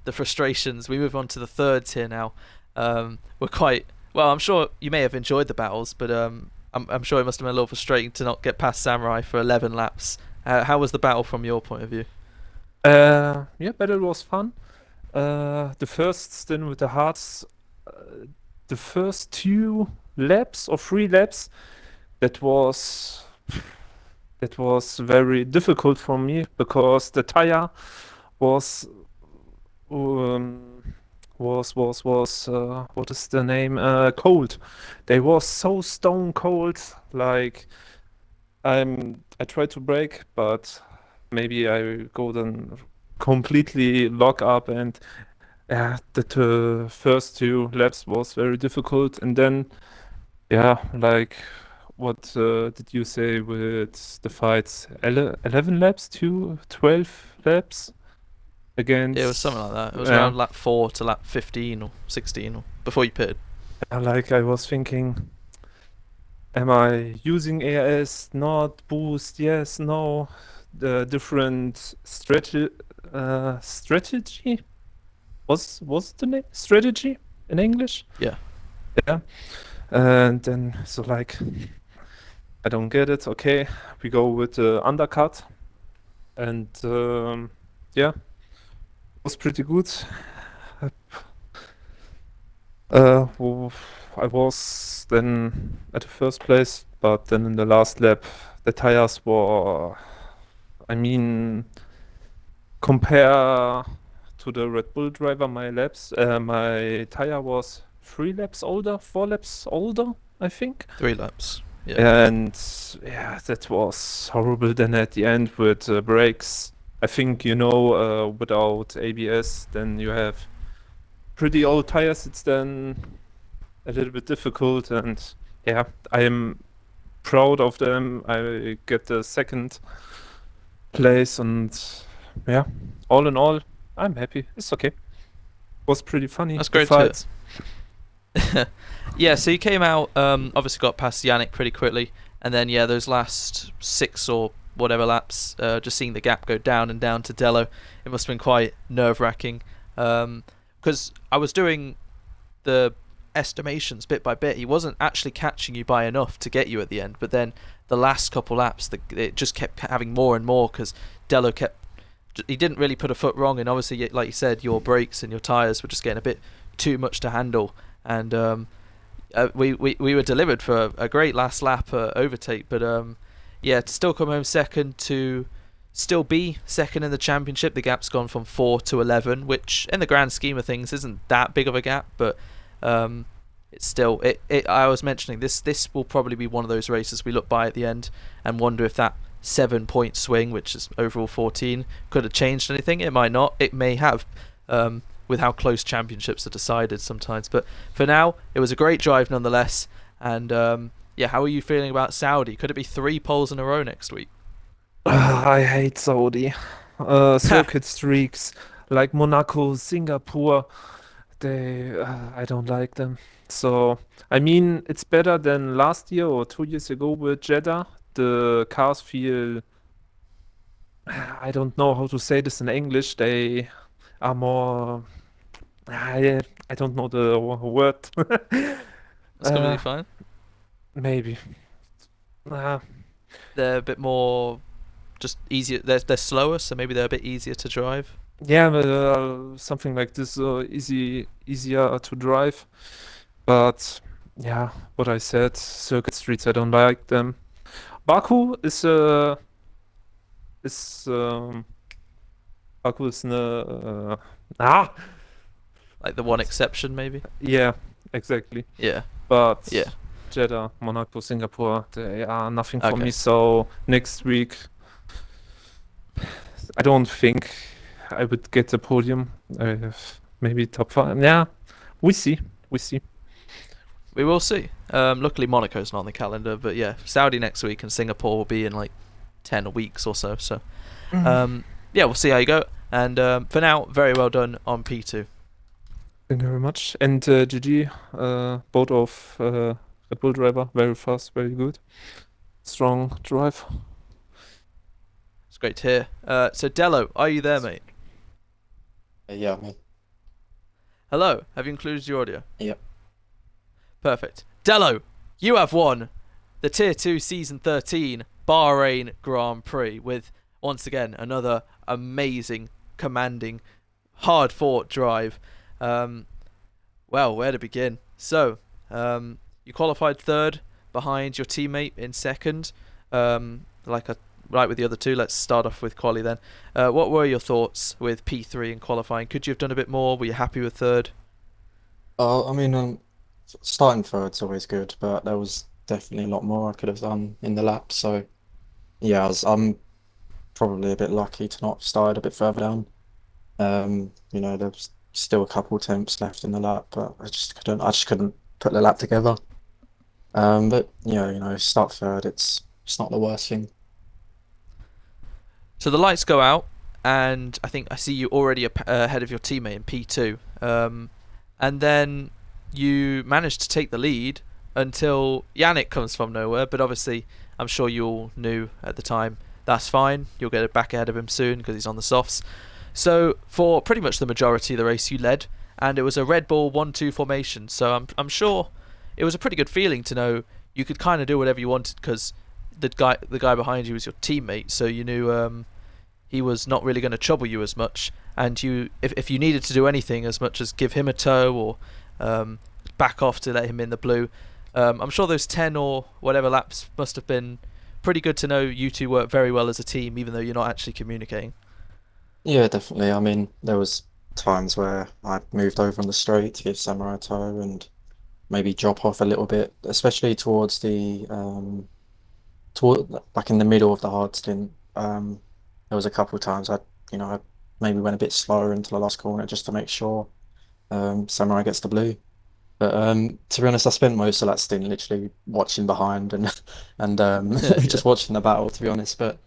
the frustrations. We move on to the third tier now. Were quite well. I'm sure you may have enjoyed the battles, but I'm sure it must have been a little frustrating to not get past Samurai for 11 laps. How was the battle from your point of view? Yeah, battle was fun. The first stint with the hearts, the first 2 laps or 3 laps, that was very difficult for me because the tire was what is the name? Cold. They was so stone cold. Like I tried to brake, but maybe I go then completely lock up, and yeah, the first 2 laps was very difficult, and then yeah, like what did you say with the fights? 11 laps to 12 laps against. It was something like that. It was Yeah. around lap 4 to lap 15 or 16 or before you pitted. Like I was thinking, am I using AIS? Not boost? Yes, no. The different strategy was the name strategy in English? Yeah. Yeah. And then so like I don't get it. Okay, we go with the undercut, and yeah, was pretty good. I was then at the first place, but then in the last lap, the tires were, I mean, compare to the Red Bull driver, my tire was 3 laps older, 4 laps older, I think. 3 laps. Yeah. And yeah, that was horrible. Then at the end with brakes, I think without ABS, then you have pretty old tires. It's then a little bit difficult, and yeah, I am proud of them. I get the second place, and yeah, all in all, I'm happy. It's okay. Was pretty funny. That's the great to hear. fights. Yeah, so you came out, obviously got past Yannick pretty quickly, and then yeah, those last 6 or whatever laps, just seeing the gap go down and down to Dello, it must have been quite nerve-wracking, because I was doing the estimations bit by bit. He wasn't actually catching you by enough to get you at the end, but then the last couple laps, it just kept having more and more, because Dello he didn't really put a foot wrong, and obviously, like you said, your brakes and your tyres were just getting a bit too much to handle, and we were delivered for a great last lap overtake, but yeah, to still come home second, to still be second in the championship, the gap's gone from 4 to 11, which in the grand scheme of things isn't that big of a gap, but it's still I was mentioning this will probably be one of those races we look by at the end and wonder if that 7-point swing, which is overall 14, could have changed anything. It might not, it may have, with how close championships are decided sometimes, but for now it was a great drive nonetheless, and yeah, how are you feeling about Saudi? Could it be 3 poles in a row next week? I hate Saudi. Circuit streaks like Monaco, Singapore, I don't like them. So, I mean, it's better than last year or 2 years ago with Jeddah. The cars feel, I don't know how to say this in English. They are more, I don't know the word. That's completely Uh, fine. maybe. Uh, They're a bit more just easier. They're slower, so maybe they're a bit easier to drive. yeah, something like this, easier to drive. But yeah, what I said, circuit streets, I don't like them. Baku is Baku is Like the one exception, maybe. yeah, exactly. Yeah. But Yeah. Jeddah, Monaco, Singapore, they are nothing for Okay. me. So next week, I don't think I would get the podium. Maybe top 5. Yeah, we see. We see. We will see. Luckily, Monaco's not on the calendar, but yeah, Saudi next week and Singapore will be in like 10 weeks or so. So, yeah, we'll see how you go. And for now, very well done on P2. Thank you very much. And GG, both of Red Bull driver, very fast, very good. Strong drive. It's great to hear. So, Dello, are you there, mate? Yeah, me. Hello, have you included your audio? Yep. Perfect. Dello, you have won the Tier 2 Season 13 Bahrain Grand Prix with, once again, another amazing, commanding, hard-fought drive. Well, where to begin? So, you qualified third behind your teammate in second. Right with the other two. Let's start off with quali then. What were your thoughts with P3 in qualifying? Could you have done a bit more? Were you happy with third? I mean, starting third's always good, but there was definitely a lot more I could have done in the lap. So, yeah, I'm probably a bit lucky to not have started a bit further down. There was still a couple attempts left in the lap, but I just couldn't put the lap together. But yeah, start third, it's not the worst thing. So the lights go out, and I think I see you already ahead of your teammate in P2. And then you manage to take the lead until Yannick comes from nowhere. But obviously, I'm sure you all knew at the time that's fine. You'll get it back ahead of him soon because he's on the softs. So for pretty much the majority of the race, you led, and it was a Red Bull 1-2 formation. So I'm sure it was a pretty good feeling to know you could kind of do whatever you wanted because the guy behind you was your teammate. So you knew he was not really going to trouble you as much, and if you needed to do anything as much as give him a tow or back off to let him in the blue, I'm sure those 10 or whatever laps must have been pretty good to know you two work very well as a team, even though you're not actually communicating. Yeah, definitely. I mean, there was times where I moved over on the straight to give Samurai a tow and maybe drop off a little bit, especially towards back in the middle of the hard stint. There was a couple of times I maybe went a bit slower into the last corner just to make sure Samurai gets the blue. But to be honest, I spent most of that stint literally watching behind and just watching the battle, to be honest. But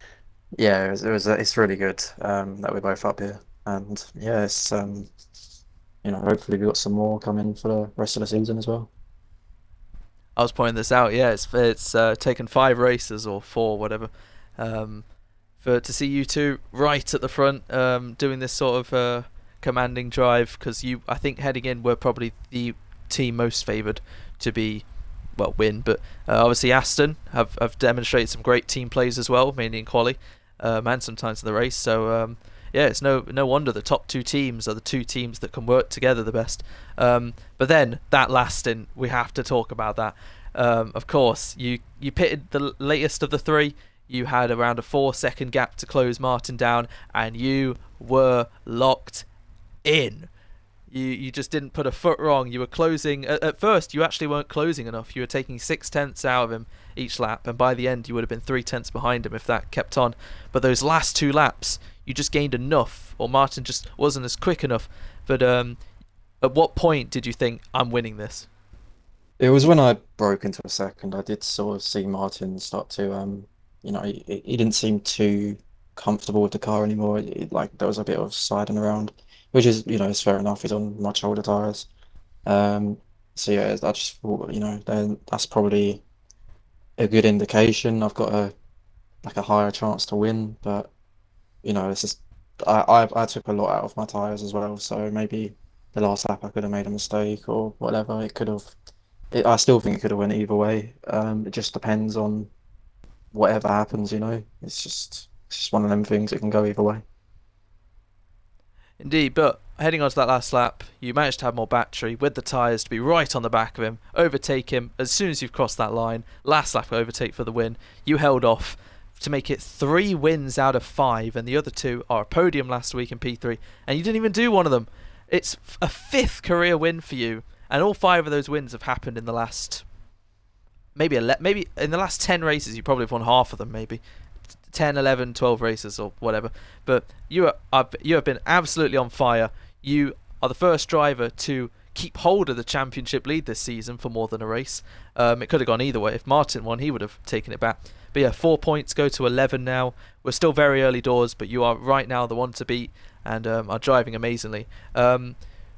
yeah, it's really good that we're both up here, and yeah, it's hopefully we've got some more coming for the rest of the season as well. I was pointing this out. Yeah, it's taken 5 races or 4, whatever, to see you two right at the front doing this sort of commanding drive, because I think heading in were probably the team most favoured to win, but obviously Aston have demonstrated some great team plays as well, mainly in quali and sometimes in the race. So yeah, it's no wonder the top 2 teams are the 2 teams that can work together the best. But then that last stint, we have to talk about that. Of course, you pitted the latest of the 3. You had around a 4-second gap to close Martin down, and you were locked in. You just didn't put a foot wrong. You were closing. At first, you actually weren't closing enough. You were taking 6/10 out of him each lap, and by the end, you would have been 3/10 behind him if that kept on. But those last 2 laps, you just gained enough, or Martin just wasn't as quick enough. But at what point did you think, I'm winning this? It was when I broke into a second. I did sort of see Martin start to, he didn't seem too comfortable with the car anymore. Like there was a bit of siding around, which is, it's fair enough. He's on much older tires. Um, so yeah, I just thought, then that's probably a good indication. I've got a higher chance to win, but it's just I took a lot out of my tires as well. So maybe the last lap I could have made a mistake or whatever. It could have. I still think it could have went either way. It just depends on whatever happens. It's just one of them things. It can go either way. Indeed, but heading on to that last lap, you managed to have more battery with the tyres to be right on the back of him, overtake him as soon as you've crossed that line. Last lap overtake for the win. You held off to make it 3 wins out of 5, and the other 2 are a podium last week in P3, and you didn't even do one of them. It's a 5th career win for you, and all 5 of those wins have happened in the last maybe in the last 10 races. You probably have won half of them, maybe 10, 11, 12 races or whatever. But you have been absolutely on fire. You are the first driver to keep hold of the championship lead this season for more than a race. It could have gone either way. If Martin won, he would have taken it back. But yeah, 4 points go to 11 now. We're still very early doors, but you are right now the one to beat and are driving amazingly.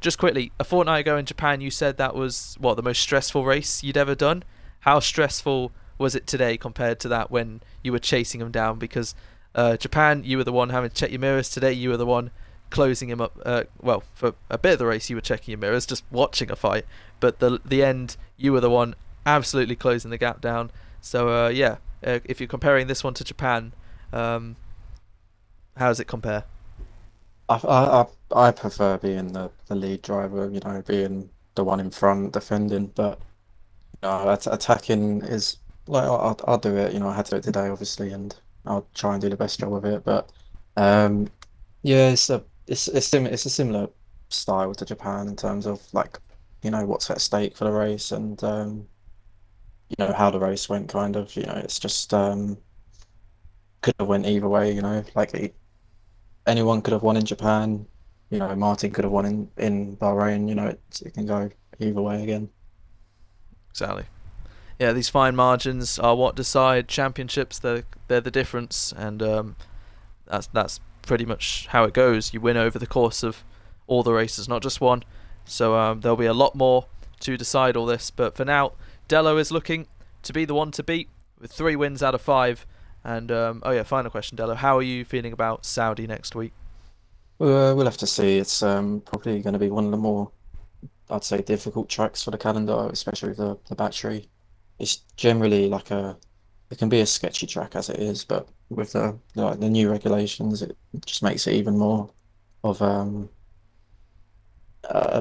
Just quickly, a fortnight ago in Japan, you said that was, the most stressful race you'd ever done. How stressful was it today compared to that when you were chasing him down? Because Japan, you were the one having to check your mirrors. Today, you were the one closing him up. For a bit of the race, you were checking your mirrors, just watching a fight. But the end, you were the one absolutely closing the gap down. So if you're comparing this one to Japan, how does it compare? I prefer being the lead driver. Being the one in front defending, but attacking is like I'll do it. I had to do it today, obviously, and I'll try and do the best job of it. But yeah, it's a similar style to Japan in terms of like what's at stake for the race and how the race went. Kind of, it's just could have went either way. Anyone could have won in Japan. Martin could have won in Bahrain. It can go either way again. Exactly. Yeah, these fine margins are what decide championships. They're the difference, and that's pretty much how it goes. You win over the course of all the races, not just one. So there'll be a lot more to decide all this. But for now, Dello is looking to be the one to beat with 3 wins out of 5. And final question, Dello. How are you feeling about Saudi next week? We'll have to see. It's probably going to be one of the more, I'd say, difficult tracks for the calendar, especially with the battery. It's generally it can be a sketchy track as it is, but with the new regulations, it just makes it even more of a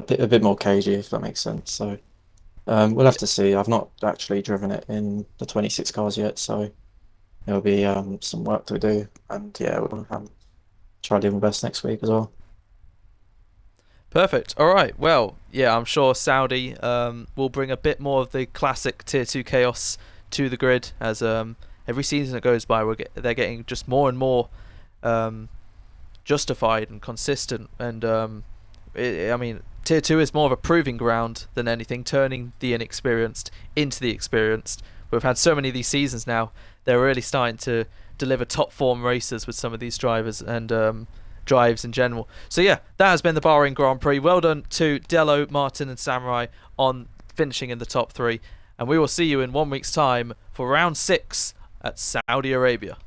bit more cagey, if that makes sense. So we'll have to see. I've not actually driven it in the 26 cars yet, so there'll be some work to do, and yeah, we'll try to do my best next week as well. Perfect. All right. Well, yeah, I'm sure Saudi will bring a bit more of the classic Tier 2 chaos to the grid as every season that goes by, they're getting just more and more justified and consistent. And Tier 2 is more of a proving ground than anything, turning the inexperienced into the experienced. We've had so many of these seasons now, they're really starting to deliver top form races with some of these drivers and drives in general. So yeah, that has been the Bahrain Grand Prix. Well done to Dello, Martin and Samurai on finishing in the top 3. And we will see you in 1 week's time for round 6 at Saudi Arabia.